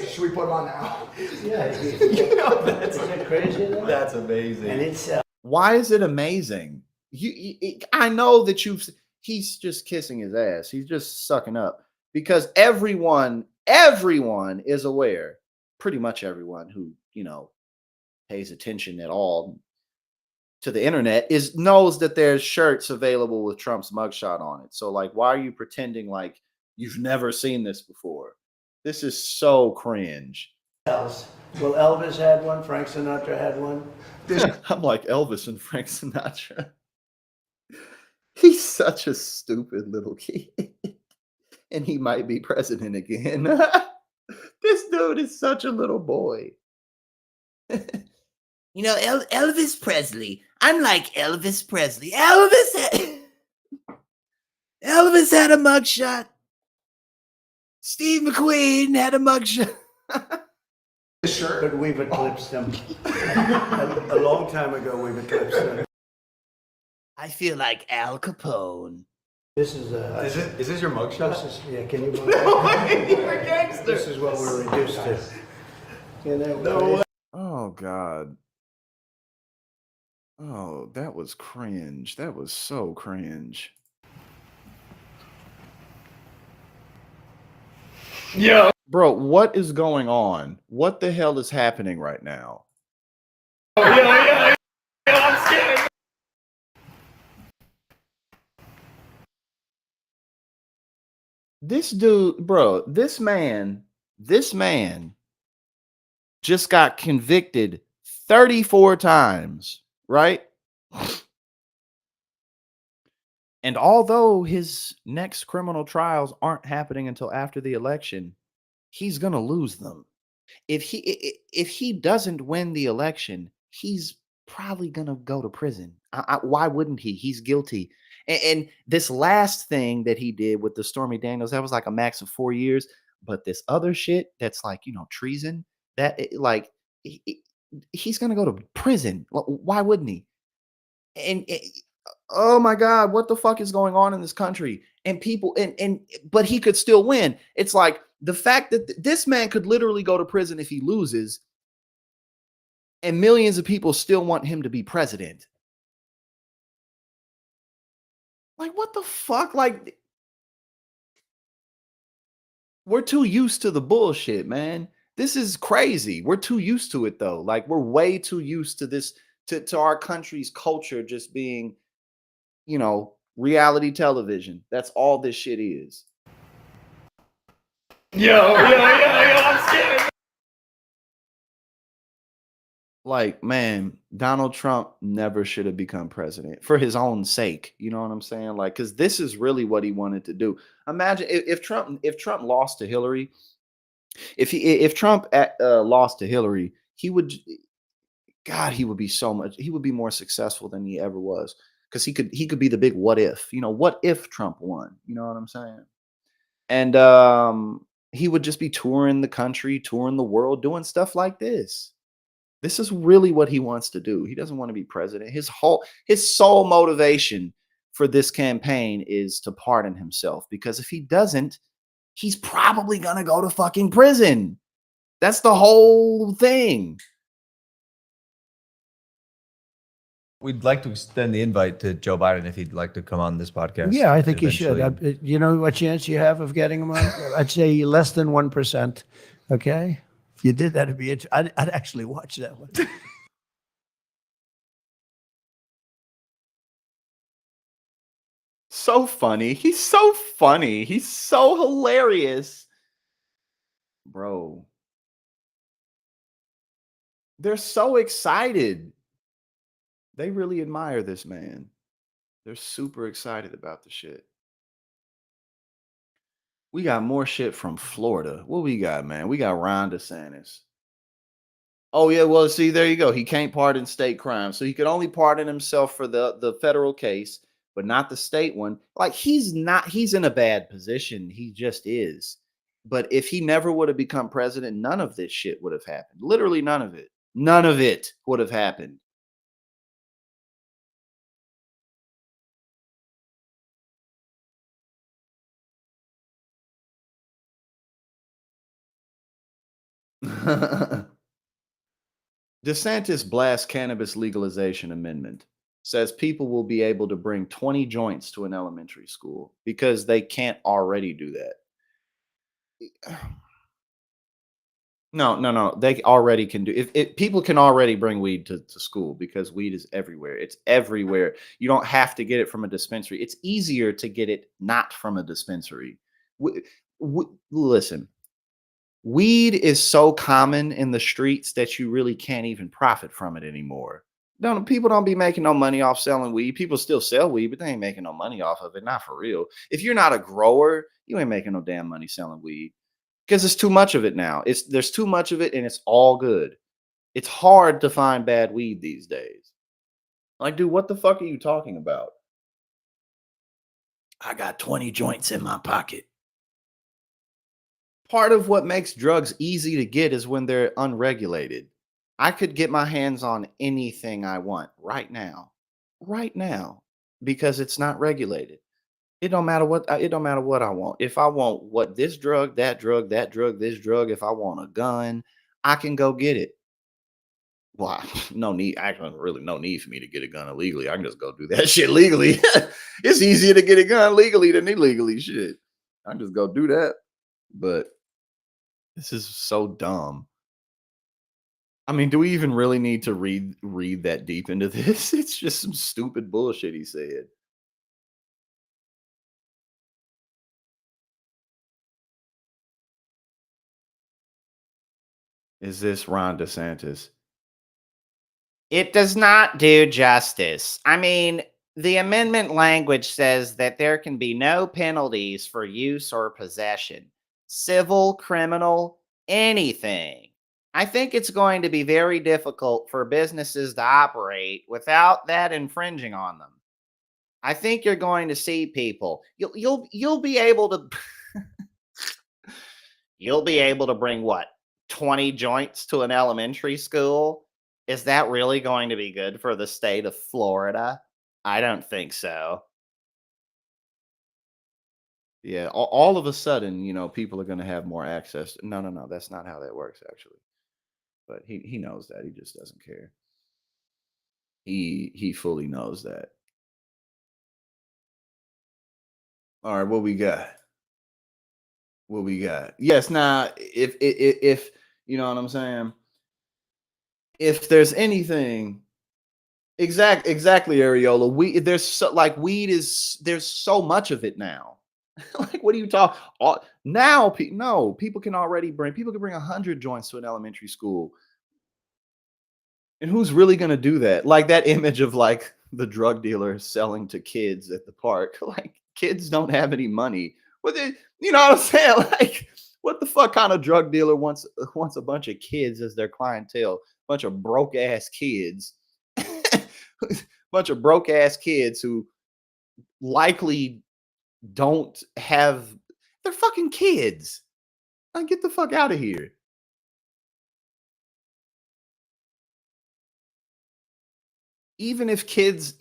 Should we put him on now? Yeah. That's Isn't it crazy though? That's amazing. And it's, you. Why is it amazing? I know that he's just kissing his ass. He's just sucking up because everyone is aware. Pretty much everyone who, pays attention at all to the internet knows that there's shirts available with Trump's mugshot on it. So like, why are you pretending like you've never seen this before? This is so cringe. else. Well, Elvis had one. Frank Sinatra had one. I'm like Elvis and Frank Sinatra. He's such a stupid little kid. And he might be president again. This dude is such a little boy. Elvis Presley. I'm like Elvis Presley. Elvis had a mugshot. Steve McQueen had a mugshot. But we've eclipsed him. A long time ago, we've eclipsed him. I feel like Al Capone. This is Is this your mugshot? yeah, can you believe You're a gangster. This is what we're reduced to. No. Oh God. Oh, that was cringe. That was so cringe. Yeah. Bro, what is going on? What the hell is happening right now? Yeah. I'm scared. This dude, bro, this man just got convicted 34 times, right? And although his next criminal trials aren't happening until after the election, he's going to lose them. If he doesn't win the election, he's probably going to go to prison. Why wouldn't he? He's guilty. And this last thing that he did with the Stormy Daniels, that was like a max of 4 years. But this other shit, that's like, treason, he's going to go to prison. Why wouldn't he? And oh my God, what the fuck is going on in this country? And people, but he could still win. It's like the fact that this man could literally go to prison if he loses, and millions of people still want him to be president. Like, what the fuck? Like, we're too used to the bullshit, man. This is crazy. We're too used to it, though. Like, we're way too used to this, to our country's culture just being, reality television. That's all this shit is. Yo, I'm scared. Like, man, Donald Trump never should have become president for his own sake. You know what I'm saying? Like, because this is really what he wanted to do. Imagine if Trump lost to Hillary. If Trump lost to Hillary, he would be more successful than he ever was, because he could be the big what if. What if Trump won? You know what I'm saying? And he would just be touring the country, touring the world, doing stuff like this. This is really what he wants to do. He doesn't want to be president. His sole motivation for this campaign is to pardon himself, because if he doesn't, he's probably going to go to fucking prison. That's the whole thing. We'd like to extend the invite to Joe Biden if he'd like to come on this podcast. Yeah, I think you should. eventually. You know what chance you have of getting him on? I'd say less than 1%. Okay? If you did that, it'd be I'd actually watch that one. So funny. He's so funny. He's so hilarious. Bro. They're so excited. They really admire this man. They're super excited about the shit. We got more shit from Florida. What we got, man? We got Ron DeSantis. Oh, yeah. Well, see, there you go. He can't pardon state crimes. So he could only pardon himself for the federal case, but not the state one. Like, he's in a bad position. He just is. But if he never would have become president, none of this shit would have happened. Literally none of it. None of it would have happened. DeSantis blasts cannabis legalization amendment. Says people will be able to bring 20 joints to an elementary school because they can't already do that. No. They already can do if people can already bring weed to school because weed is everywhere. It's everywhere. You don't have to get it from a dispensary. It's easier to get it not from a dispensary. Listen, weed is so common in the streets that you really can't even profit from it anymore. People don't be making no money off selling weed. People still sell weed, but they ain't making no money off of it. Not for real. If you're not a grower, you ain't making no damn money selling weed because it's too much of it now. There's too much of it and it's all good. It's hard to find bad weed these days. Like, dude, what the fuck are you talking about? I got 20 joints in my pocket. Part of what makes drugs easy to get is when they're unregulated. I could get my hands on anything I want right now, because it's not regulated. It don't matter what I want. If I want what this drug, that drug, this drug, if I want a gun, I can go get it. Well, no need. Actually, really, no need for me to get a gun illegally. I can just go do that shit legally. It's easier to get a gun legally than illegally. Shit, I can just go do that. But this is so dumb. I mean, do we even really need to read that deep into this? It's just some stupid bullshit he said. Is this Ron DeSantis? It does not do justice. I mean, the amendment language says that there can be no penalties for use or possession, civil, criminal, anything. I think it's going to be very difficult for businesses to operate without that infringing on them. I think you're going to see people. You'll be able to you'll be able to bring what, 20 joints to an elementary school? Is that really going to be good for the state of Florida? I don't think so. Yeah, all of a sudden, people are going to have more access. No, that's not how that works, actually. But he knows that. He just doesn't care. He fully knows that. All right, what we got? Yes, now if you know what I'm saying, if there's anything, exactly, Areola. There's so much of it now. Like, what are you talking? Now, no, people can bring 100 joints to an elementary school. And who's really going to do that? Like that image of like the drug dealer selling to kids at the park. Like, kids don't have any money. You know what I'm saying? Like, what the fuck kind of drug dealer wants a bunch of kids as their clientele? Bunch of broke ass kids. Bunch of broke ass kids who likely don't have. They're fucking kids. Like, get the fuck out of here. Even if kids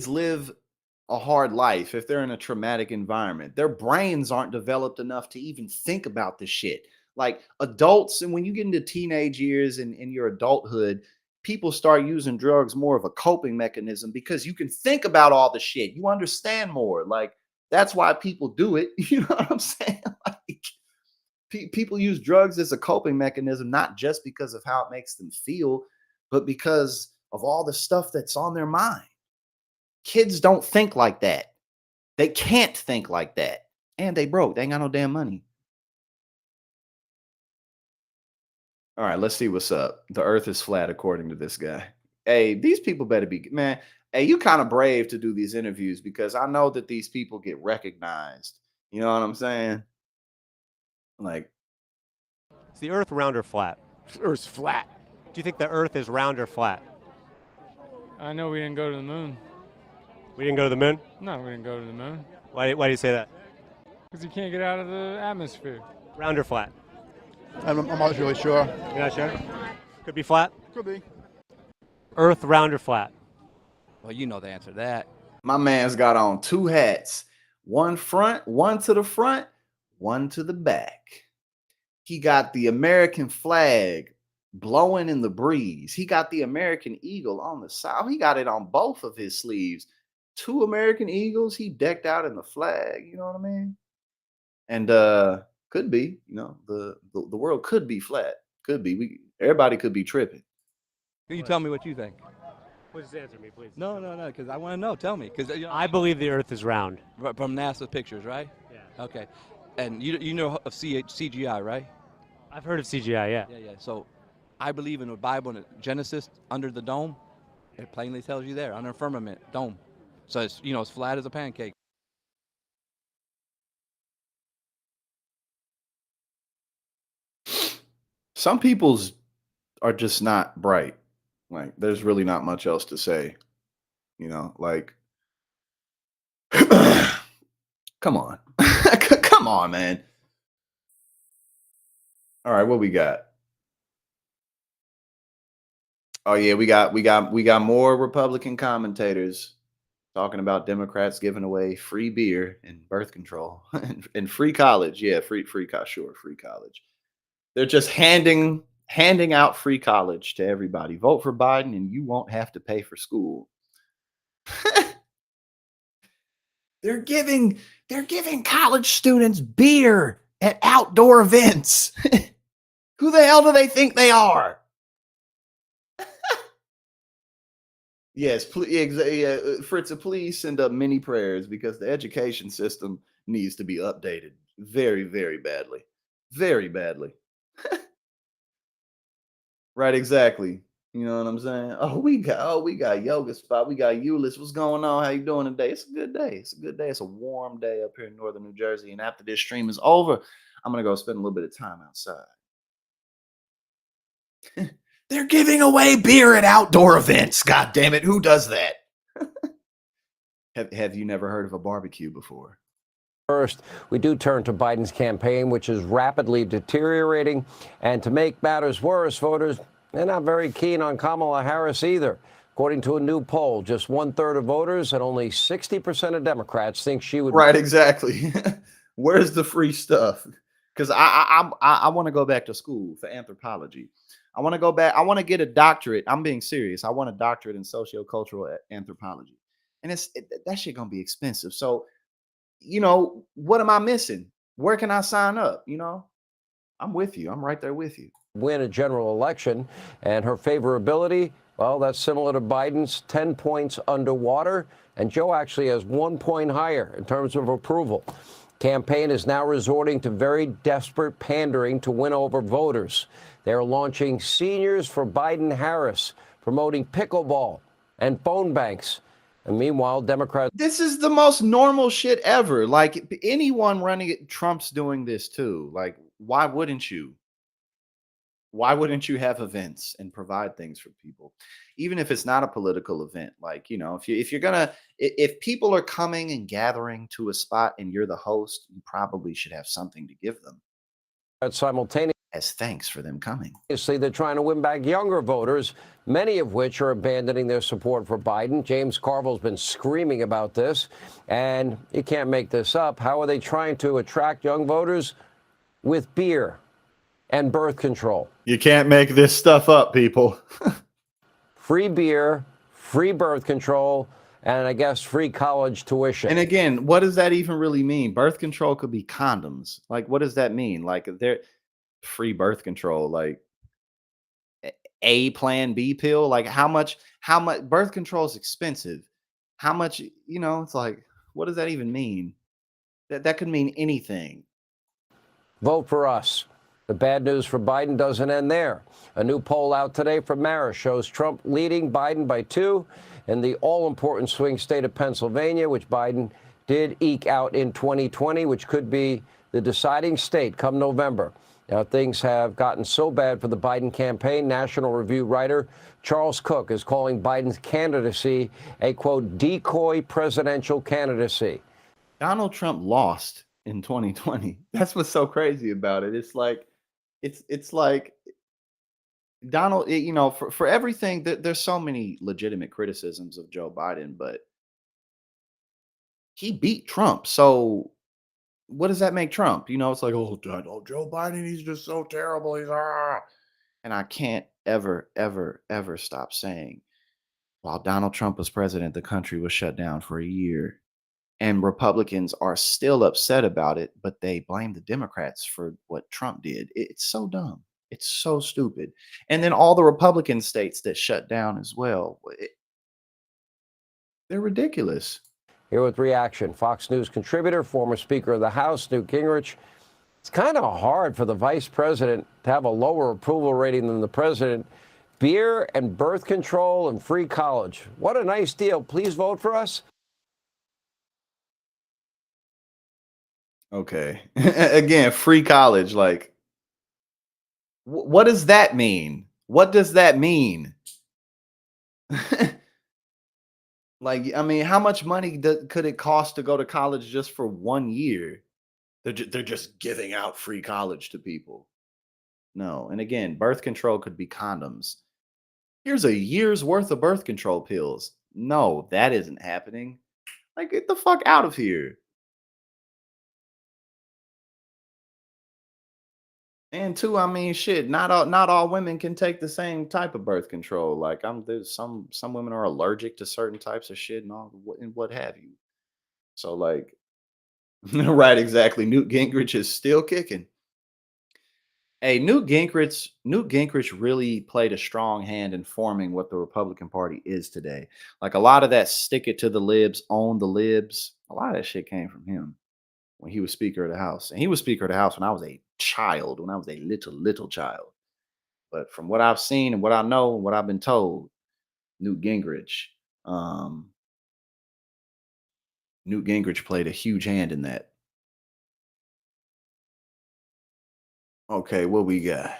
live a hard life, if they're in a traumatic environment, their brains aren't developed enough to even think about this shit. Like adults, and when you get into teenage years and in your adulthood, people start using drugs more of a coping mechanism because you can think about all the shit. You understand more. Like, that's why people do it. You know what I'm saying? Like, people use drugs as a coping mechanism, not just because of how it makes them feel, but because of all the stuff that's on their mind. Kids don't think like that. They can't think like that. And they broke. They ain't got no damn money. All right, let's see what's up. The earth is flat, according to this guy. Hey, these people better be, man. Hey, you kind of brave to do these interviews because I know that these people get recognized. You know what I'm saying? Like, is the earth round or flat? The Earth's flat. Do you think the earth is round or flat? I know we didn't go to the moon. We didn't go to the moon? No, we didn't go to the moon. Why do you say that? Because you can't get out of the atmosphere. Round or flat? I'm not really sure. You're not sure? Could be flat? Could be. Earth round or flat? Well, you know the answer to that. my man's got on two hats, one to the front, one to the back. He got the American flag blowing in the breeze. He got the American eagle on the side. He got it on both of his sleeves. 2 American eagles. He decked out in the flag. You know what I mean? And could be, the world could be flat. Could be. Everybody could be tripping. Can you tell me what you think? Please answer me, please. No, because I want to know. Tell me, because I believe the Earth is round. From NASA pictures, right? Yeah. Okay, and you know of CGI, right? I've heard of CGI, yeah. Yeah. So, I believe in the Bible, in Genesis, under the dome, it plainly tells you there, under a firmament, dome. So it's it's flat as a pancake. Some people's are just not bright. Like, there's really not much else to say. Like, come on. Come on, man. All right, what we got? Oh yeah, we got more Republican commentators talking about Democrats giving away free beer and birth control and free college. Yeah, free college. They're just handing out free college to everybody. Vote for Biden and you won't have to pay for school. They're giving college students beer at outdoor events. Who the hell do they think they are? Yes, Fritz, please send up many prayers because the education system needs to be updated very, very badly. Very badly. Right, exactly. You know what I'm saying? Oh, we got yoga spot. We got Euless. What's going on? How you doing today? It's a good day. It's a good day. It's a warm day up here in northern New Jersey. And after this stream is over, I'm gonna go spend a little bit of time outside. They're giving away beer at outdoor events. God damn it. Who does that? Have you never heard of a barbecue before? First, we do turn to Biden's campaign, which is rapidly deteriorating. And to make matters worse, voters, they're not very keen on Kamala Harris either. According to a new poll, just 1/3 of voters and only 60% of Democrats think she would. Right, exactly. Where's the free stuff? Because I want to go back to school for anthropology. I want to go back. I want to get a doctorate. I'm being serious. I want a doctorate in sociocultural anthropology. And that shit gonna be expensive. So, what am I missing? Where can I sign up? I'm with you. I'm right there with you. Win a general election, and her favorability, well, that's similar to Biden's, 10 points underwater, and Joe actually has 1 point higher in terms of approval. Campaign is now resorting to very desperate pandering to win over voters. They're launching Seniors for Biden-Harris, promoting pickleball and phone banks. And meanwhile, Democrats. This is the most normal shit ever. Like, anyone running it, Trump's doing this too. Like, why wouldn't you? Why wouldn't you have events and provide things for people, even if it's not a political event? Like, if people are coming and gathering to a spot and you're the host, you probably should have something to give them Simultaneously, as thanks for them coming. They're trying to win back younger voters, many of which are abandoning their support for Biden. James Carville's been screaming about this, and you can't make this up. How are they trying to attract young voters? With beer and birth control. You can't make this stuff up, people. Free beer, free birth control, and I guess free college tuition. And again, what does that even really mean? Birth control could be condoms. Like, what does that mean? Like, they're free birth control, like A plan, B pill. Like, how much birth control is expensive? How much, it's like, what does that even mean? That could mean anything. Vote for us. The bad news for Biden doesn't end there. A new poll out today from Marist shows Trump leading Biden by 2 in the all-important swing state of Pennsylvania, which Biden did eke out in 2020, which could be the deciding state come November. Now, things have gotten so bad for the Biden campaign. National Review writer Charles Cook is calling Biden's candidacy a, quote, decoy presidential candidacy. Donald Trump lost in 2020. That's what's so crazy about it. It's like Donald, for everything, there's so many legitimate criticisms of Joe Biden, but he beat Trump. So what does that make Trump? You know, it's like, oh, Joe Biden, he's just so terrible. And I can't ever, ever, ever stop saying, while Donald Trump was president, the country was shut down for a year. And Republicans are still upset about it, but they blame the Democrats for what Trump did. It's so dumb. It's so stupid. And then all the Republican states that shut down as well, they're ridiculous. Here with reaction, Fox News contributor, former Speaker of the House, Newt Gingrich. It's kind of hard for the vice president to have a lower approval rating than the president. Beer and birth control and free college. What a nice deal. Please vote for us. Okay. Again, free college. Like, what does that mean? What does that mean? Like, I mean, how much money could it cost to go to college just for 1 year? They're just giving out free college to people. No. And again, birth control could be condoms. Here's a year's worth of birth control pills. No, that isn't happening. Like, get the fuck out of here. And two, I mean, shit, not all women can take the same type of birth control. Like, there's some women are allergic to certain types of shit and all and what have you. So, like, right, exactly. Newt Gingrich is still kicking. Hey, Newt Gingrich really played a strong hand in forming what the Republican Party is today. Like, a lot of that stick it to the libs, own the libs, a lot of that shit came from him when he was Speaker of the House. And he was Speaker of the House when I was a child, when I was a little child. But from what I've seen and what I know and what I've been told, Newt Gingrich, Newt Gingrich played a huge hand in that. Okay, what we got?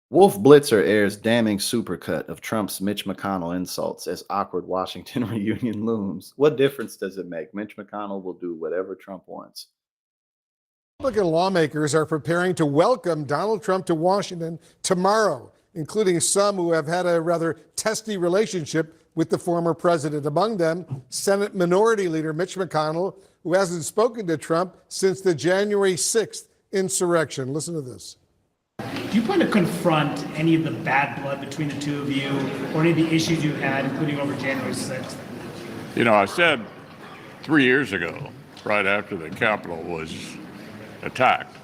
Wolf Blitzer airs damning supercut of Trump's Mitch McConnell insults as awkward Washington reunion looms. What difference does it make? Mitch McConnell will do whatever Trump wants. Republican lawmakers are preparing to welcome Donald Trump to Washington tomorrow, including some who have had a rather testy relationship with the former president. Among them, Senate Minority Leader Mitch McConnell, who hasn't spoken to Trump since the January 6th insurrection. Listen to this. Do you plan to confront any of the bad blood between the two of you or any of the issues you had, including over January 6th? You know, I said 3 years ago, right after the Capitol was attacked,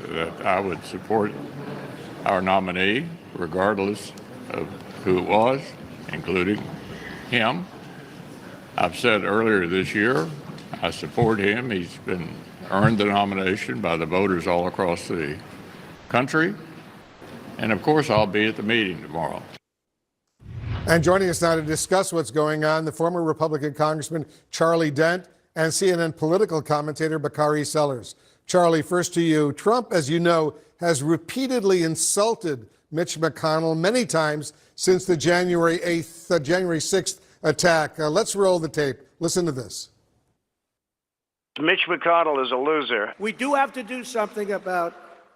that I would support our nominee, regardless of who it was, including him. I've said earlier this year, I support him. He's earned the nomination by the voters all across the country. And of course, I'll be at the meeting tomorrow. And joining us now to discuss what's going on, the former Republican Congressman Charlie Dent and CNN political commentator Bakari Sellers. Charlie, first to you. Trump, as you know, has repeatedly insulted Mitch McConnell many times since the January 6th attack. Let's roll the tape. Listen to this. Mitch McConnell is a loser. We do have to do something about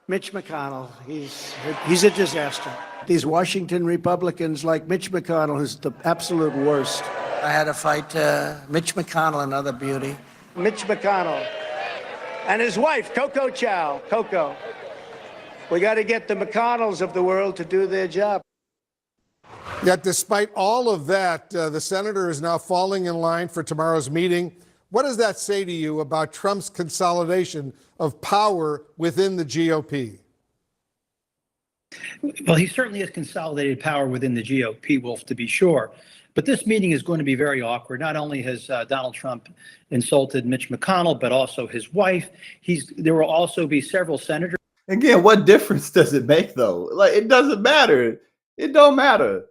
Mitch McConnell. He's a disaster. These Washington Republicans like Mitch McConnell is the absolute worst. I had to fight Mitch McConnell, another beauty. Mitch McConnell and his wife, Coco Chow. Coco. We got to get the McConnells of the world to do their job. Yet despite all of that, the senator is now falling in line for tomorrow's meeting. What does that say to you about Trump's consolidation of power within the GOP? Well, he certainly has consolidated power within the GOP, Wolf, to be sure. But this meeting is going to be very awkward. Not only has Donald Trump insulted Mitch McConnell, but also his wife. There will also be several senators. Again, what difference does it make, though? Like, it doesn't matter. It don't matter.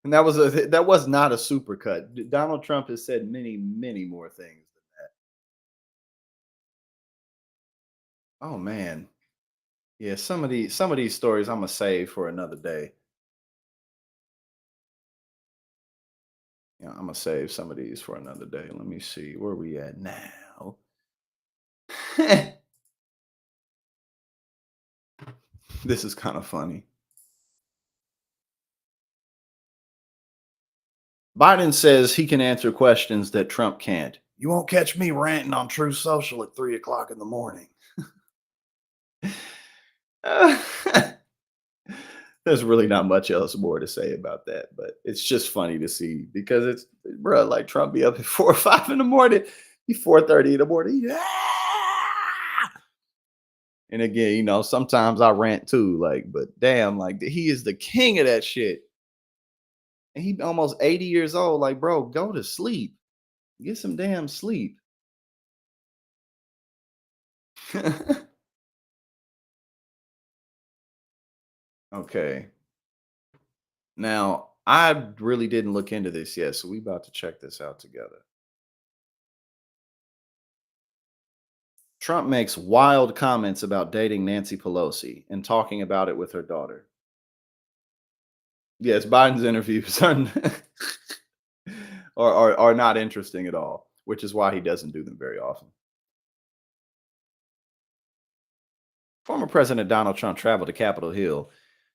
And that was not a supercut. Donald Trump has said many, many more things than that. Oh man. Yeah, some of these stories I'm gonna save for another day. Yeah, I'm gonna save some of these for another day. Let me see where we at now. This is kind of funny. Biden says he can answer questions that Trump can't. You won't catch me ranting on True Social at 3 o'clock in the morning. There's really not much else more to say about that, but it's just funny to see because it's, bro, like Trump be up at 4 or 5 in the morning, 4:30 in the morning. Yeah. And again, sometimes I rant too, like, but damn, like he is the king of that shit. And he almost 80 years old. Like, bro, go to sleep. Get some damn sleep. Okay. Now, I really didn't look into this yet, so we about to check this out together. Trump makes wild comments about dating Nancy Pelosi and talking about it with her daughter. Yes, Biden's interviews are not interesting at all, which is why he doesn't do them very often. Former President Donald Trump traveled to Capitol Hill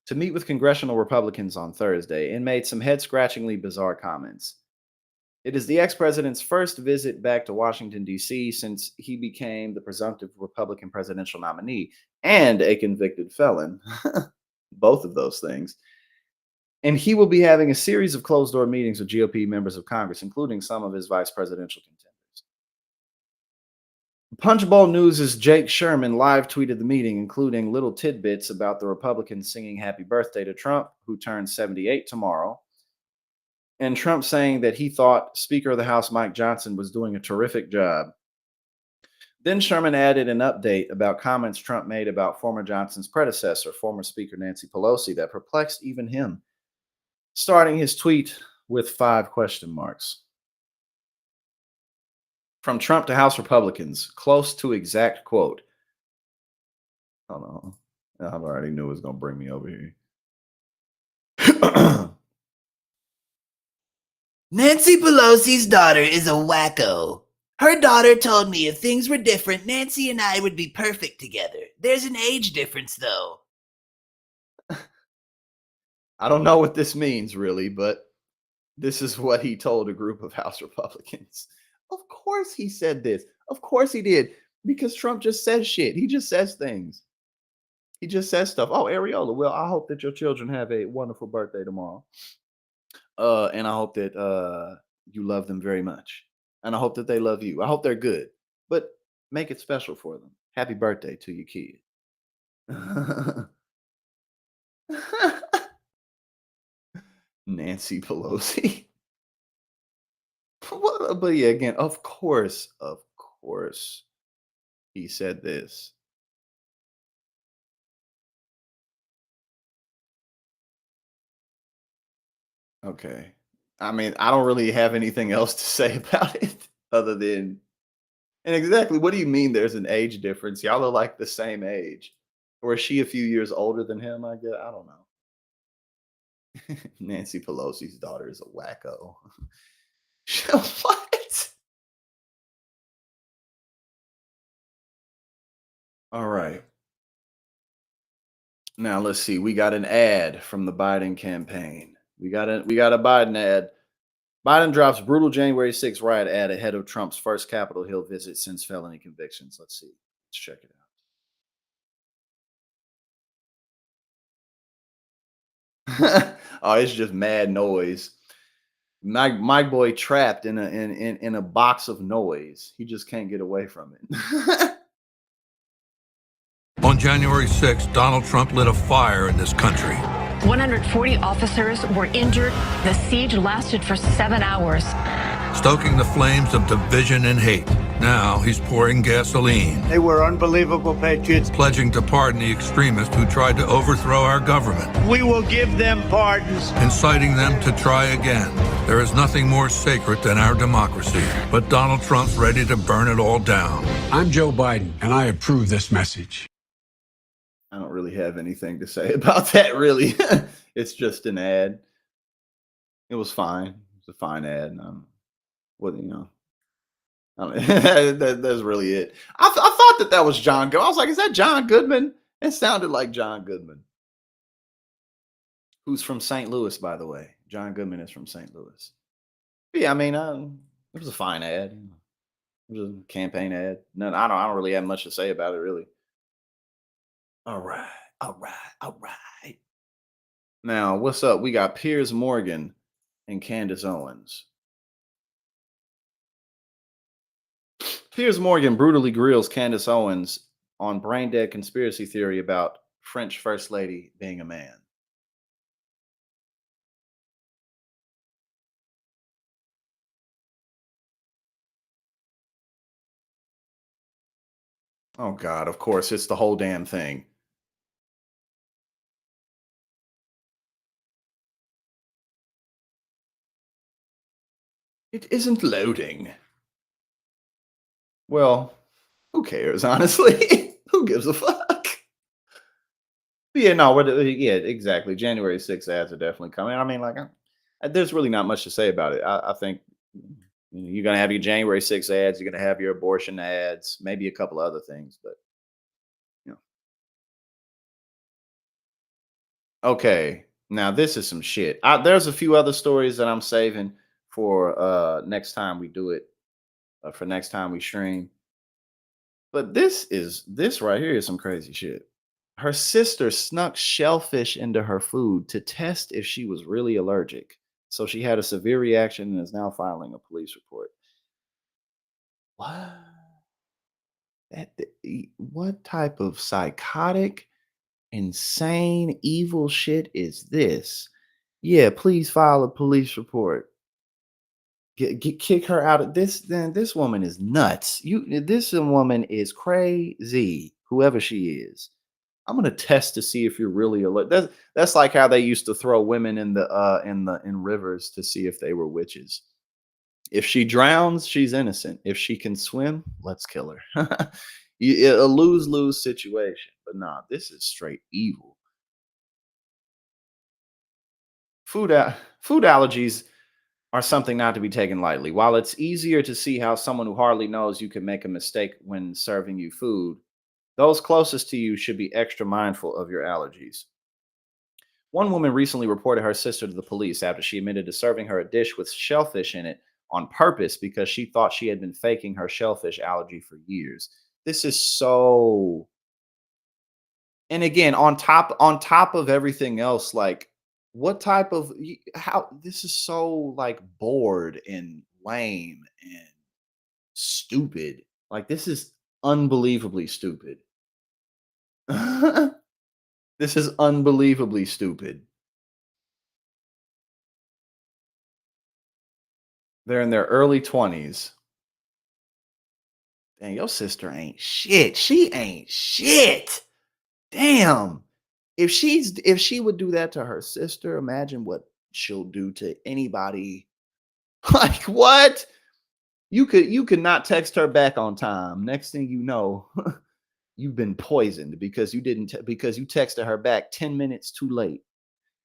to meet with congressional Republicans on Thursday and made some head-scratchingly bizarre comments. It is the ex-president's first visit back to Washington, D.C. since he became the presumptive Republican presidential nominee and a convicted felon. Both of those things. And he will be having a series of closed-door meetings with GOP members of Congress, including some of his vice presidential contenders. Punchbowl News' Jake Sherman live tweeted the meeting, including little tidbits about the Republicans singing happy birthday to Trump, who turns 78 tomorrow, and Trump saying that he thought Speaker of the House Mike Johnson was doing a terrific job. Then Sherman added an update about comments Trump made about former Johnson's predecessor, former Speaker Nancy Pelosi, that perplexed even him, starting his tweet with 5 question marks. From Trump to House Republicans, close to exact quote. Hold on. I already knew it was going to bring me over here. Nancy Pelosi's daughter is a wacko. Her daughter told me if things were different, Nancy and I would be perfect together. There's an age difference, though. I don't know what this means, really, but this is what he told a group of House Republicans. Of course he said this. Of course he did. Because Trump just says shit. He just says things. He just says stuff. Oh, Areola, well, I hope that your children have a wonderful birthday tomorrow. And I hope that you love them very much. And I hope that they love you. I hope they're good. But make it special for them. Happy birthday to your kid. Nancy Pelosi. But yeah, again, of course, he said this. Okay. I mean, I don't really have anything else to say about it other than, and exactly, what do you mean there's an age difference? Y'all are like the same age. Or is she a few years older than him? I guess. I don't know. Nancy Pelosi's daughter is a wacko. What? All right. Now let's see. We got an ad from the Biden campaign. We got a Biden ad. Biden drops brutal January 6th riot ad ahead of Trump's first Capitol Hill visit since felony convictions. Let's see. Let's check it out. Oh, it's just mad noise. My boy trapped in a box of noise. He just can't get away from it. On January 6th, Donald Trump lit a fire in this country. 140 officers were injured. The siege lasted for 7 hours. Stoking the flames of division and hate. Now he's pouring gasoline. They were unbelievable patriots. Pledging to pardon the extremists who tried to overthrow our government. We will give them pardons. Inciting them to try again. There is nothing more sacred than our democracy. But Donald Trump's ready to burn it all down. I'm Joe Biden, and I approve this message. I don't really have anything to say about that, really. It's just an ad. It was fine. It's a fine ad. What, I don't, that's really it. I thought that was John Goodman. I was like, is that John Goodman? It sounded like John Goodman. Who's from St. Louis, by the way. John Goodman is from St. Louis. But yeah, I mean, it was a fine ad. Just a campaign ad. No, I don't really have much to say about it, really. All right, all right, all right. Now, what's up? We got Piers Morgan and Candace Owens. Piers Morgan brutally grills Candace Owens on brain dead conspiracy theory about French First Lady being a man. Oh God, of course, it's the whole damn thing. It isn't loading. Well, who cares, honestly? Who gives a fuck? Yeah, no, yeah, exactly. January 6th ads are definitely coming. I mean, like, there's really not much to say about it. I think you're going to have your January 6th ads, you're going to have your abortion ads, maybe a couple other things, but, you know. Okay, now this is some shit. There's a few other stories that I'm saving for next time we do it, for next time we stream. But this right here is some crazy shit. Her sister snuck shellfish into her food to test if she was really allergic. So she had a severe reaction and is now filing a police report. What? What type of psychotic, insane, evil shit is this? Yeah, please file a police report. Kick her out of this. Then this woman is nuts. This woman is crazy. Whoever she is. I'm gonna test to see if you're really alert. That's like how they used to throw women in in rivers to see if they were witches. If she drowns, she's innocent. If she can swim, let's kill her. A lose-lose situation. But nah, this is straight evil. Food allergies are something not to be taken lightly. While it's easier to see how someone who hardly knows you can make a mistake when serving you food, those closest to you should be extra mindful of your allergies. One woman recently reported her sister to the police after she admitted to serving her a dish with shellfish in it on purpose because she thought she had been faking her shellfish allergy for years. This is so. And again, on top of everything else, like what type of how this is so like bored and lame and stupid. Like this is unbelievably stupid. This is unbelievably stupid. They're in their early 20s. Dang, your sister ain't shit. She ain't shit. Damn. If she would do that to her sister, imagine what she'll do to anybody. Like what? You could not text her back on time. Next thing you know, you've been poisoned because because you texted her back 10 minutes too late.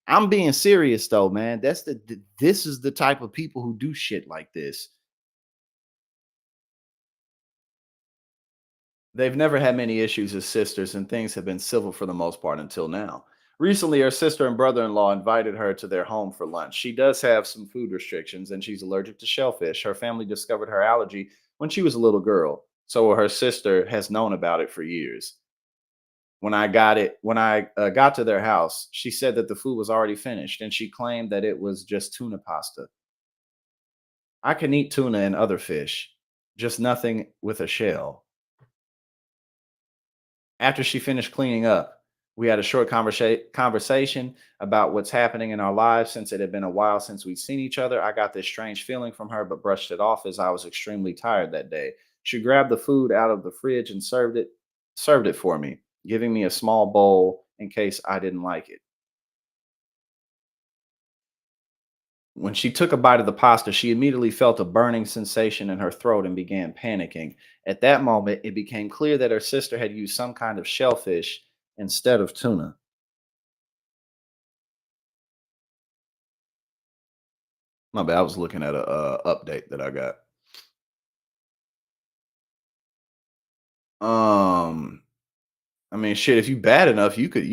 I'm being serious though, man. This is the type of people who do shit like this. They've never had many issues as sisters, and things have been civil for the most part until now. Recently, her sister and brother-in-law invited her to their home for lunch. She does have some food restrictions, and she's allergic to shellfish. Her family discovered her allergy when she was a little girl, so her sister has known about it for years. When I got to their house, she said that the food was already finished, and she claimed that it was just tuna pasta. I can eat tuna and other fish, just nothing with a shell. After she finished cleaning up, we had a short conversation about what's happening in our lives since it had been a while since we'd seen each other. I got this strange feeling from her, but brushed it off as I was extremely tired that day. She grabbed the food out of the fridge and served it for me, giving me a small bowl in case I didn't like it. When she took a bite of the pasta, she immediately felt a burning sensation in her throat and began panicking. At that moment, it became clear that her sister had used some kind of shellfish instead of tuna. My bad. I was looking at a update that I got. I mean, shit. If you bad enough, you could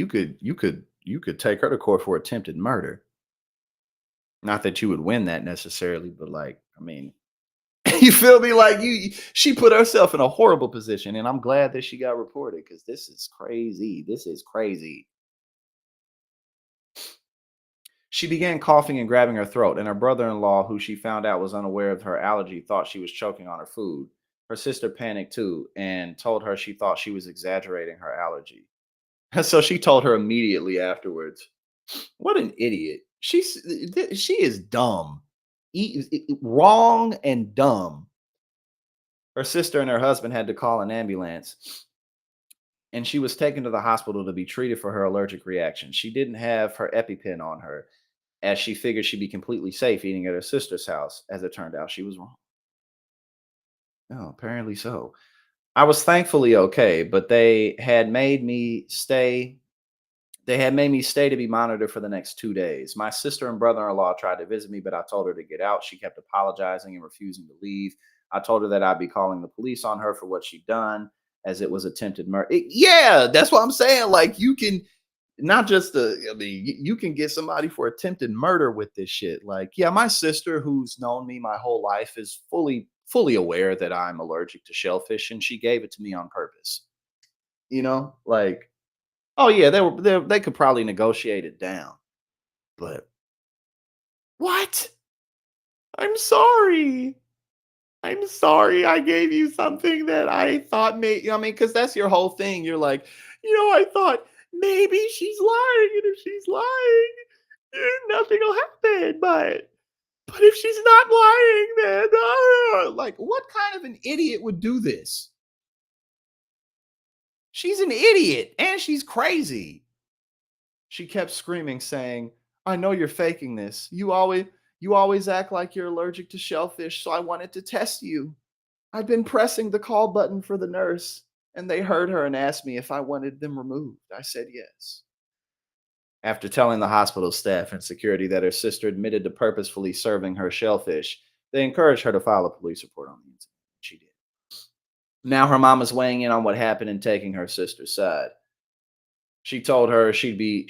take her to court for attempted murder. Not that you would win that necessarily, but like, I mean, You feel me? Like she put herself in a horrible position, and I'm glad that she got reported because this is crazy. This is crazy. She began coughing and grabbing her throat, and her brother-in-law, who she found out was unaware of her allergy, thought she was choking on her food. Her sister panicked too and told her she thought she was exaggerating her allergy. So she told her immediately afterwards. What an idiot. She is dumb. Wrong and dumb. Her sister and her husband had to call an ambulance, and she was taken to the hospital to be treated for her allergic reaction. She didn't have her EpiPen on her, as she figured she'd be completely safe eating at her sister's house. As it turned out, she was wrong. Oh, apparently so. I was thankfully okay, but they had made me stay to be monitored for the next 2 days. My sister and brother-in-law tried to visit me, but I told her to get out. She kept apologizing and refusing to leave. I told her that I'd be calling the police on her for what she'd done, as it was attempted murder. Yeah, that's what I'm saying. Like, you can not just you can get somebody for attempted murder with this shit. Like, yeah, my sister, who's known me my whole life, is fully aware that I'm allergic to shellfish, and she gave it to me on purpose. Like, oh yeah, they could probably negotiate it down. But what? I'm sorry. I'm sorry I gave you something that I thought because that's your whole thing. You're like, I thought maybe she's lying, and if she's lying, nothing will happen. But if she's not lying, then like, what kind of an idiot would do this? She's an idiot and she's crazy. She kept screaming, saying, I know you're faking this. You always act like you're allergic to shellfish, so I wanted to test you. I've been pressing the call button for the nurse, and they heard her and asked me if I wanted them removed. I said yes. After telling the hospital staff and security that her sister admitted to purposefully serving her shellfish, they encouraged her to file a police report on the incident. She did. Now her mom is weighing in on what happened and taking her sister's side. She told her she'd be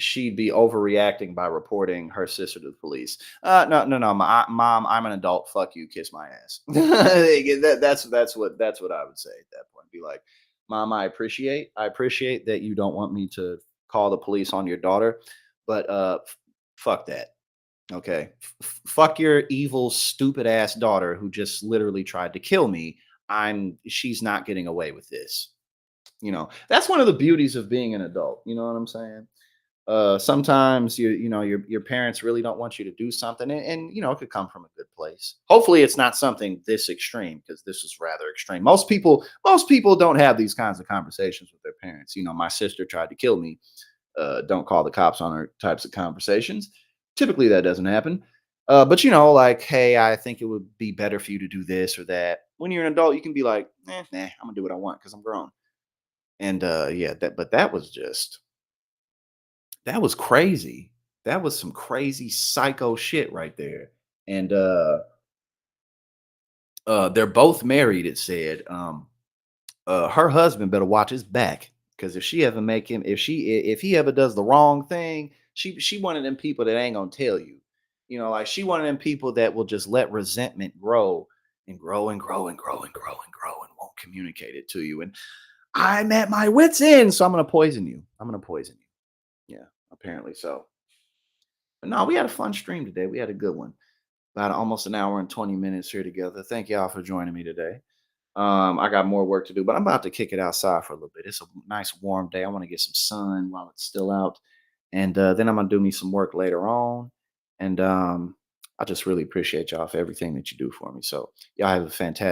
overreacting by reporting her sister to the police. No, mom, I'm an adult. Fuck you, kiss my ass. That's what I would say at that point. Be like, Mom, I appreciate that you don't want me to call the police on your daughter, but fuck that. Okay, fuck your evil, stupid ass daughter who just literally tried to kill me. She's not getting away with this. That's one of the beauties of being an adult. You know what I'm saying? Sometimes your parents really don't want you to do something, and it could come from a good place. Hopefully it's not something this extreme, because this is rather extreme. Most people don't have these kinds of conversations with their parents. My sister tried to kill me. Don't call the cops on her types of conversations. Typically that doesn't happen. But like, hey, I think it would be better for you to do this or that. When you're an adult, you can be like, nah, I'm gonna do what I want because I'm grown. And that was crazy. That was some crazy psycho shit right there. And they're both married, it said. Her husband better watch his back, because if he ever does the wrong thing, she one of them people that ain't gonna tell you. Like, she one of them people that will just let resentment grow and grow and grow and grow and grow and grow and won't communicate it to you. And I'm at my wit's end, so I'm gonna poison you. Yeah, apparently so. But no, we had a fun stream today. We had a good one. About almost an hour and 20 minutes here together. Thank y'all for joining me today. I got more work to do, but I'm about to kick it outside for a little bit. It's a nice warm day. I want to get some sun while it's still out. And then I'm gonna do me some work later on. And I just really appreciate y'all for everything that you do for me. So y'all have a fantastic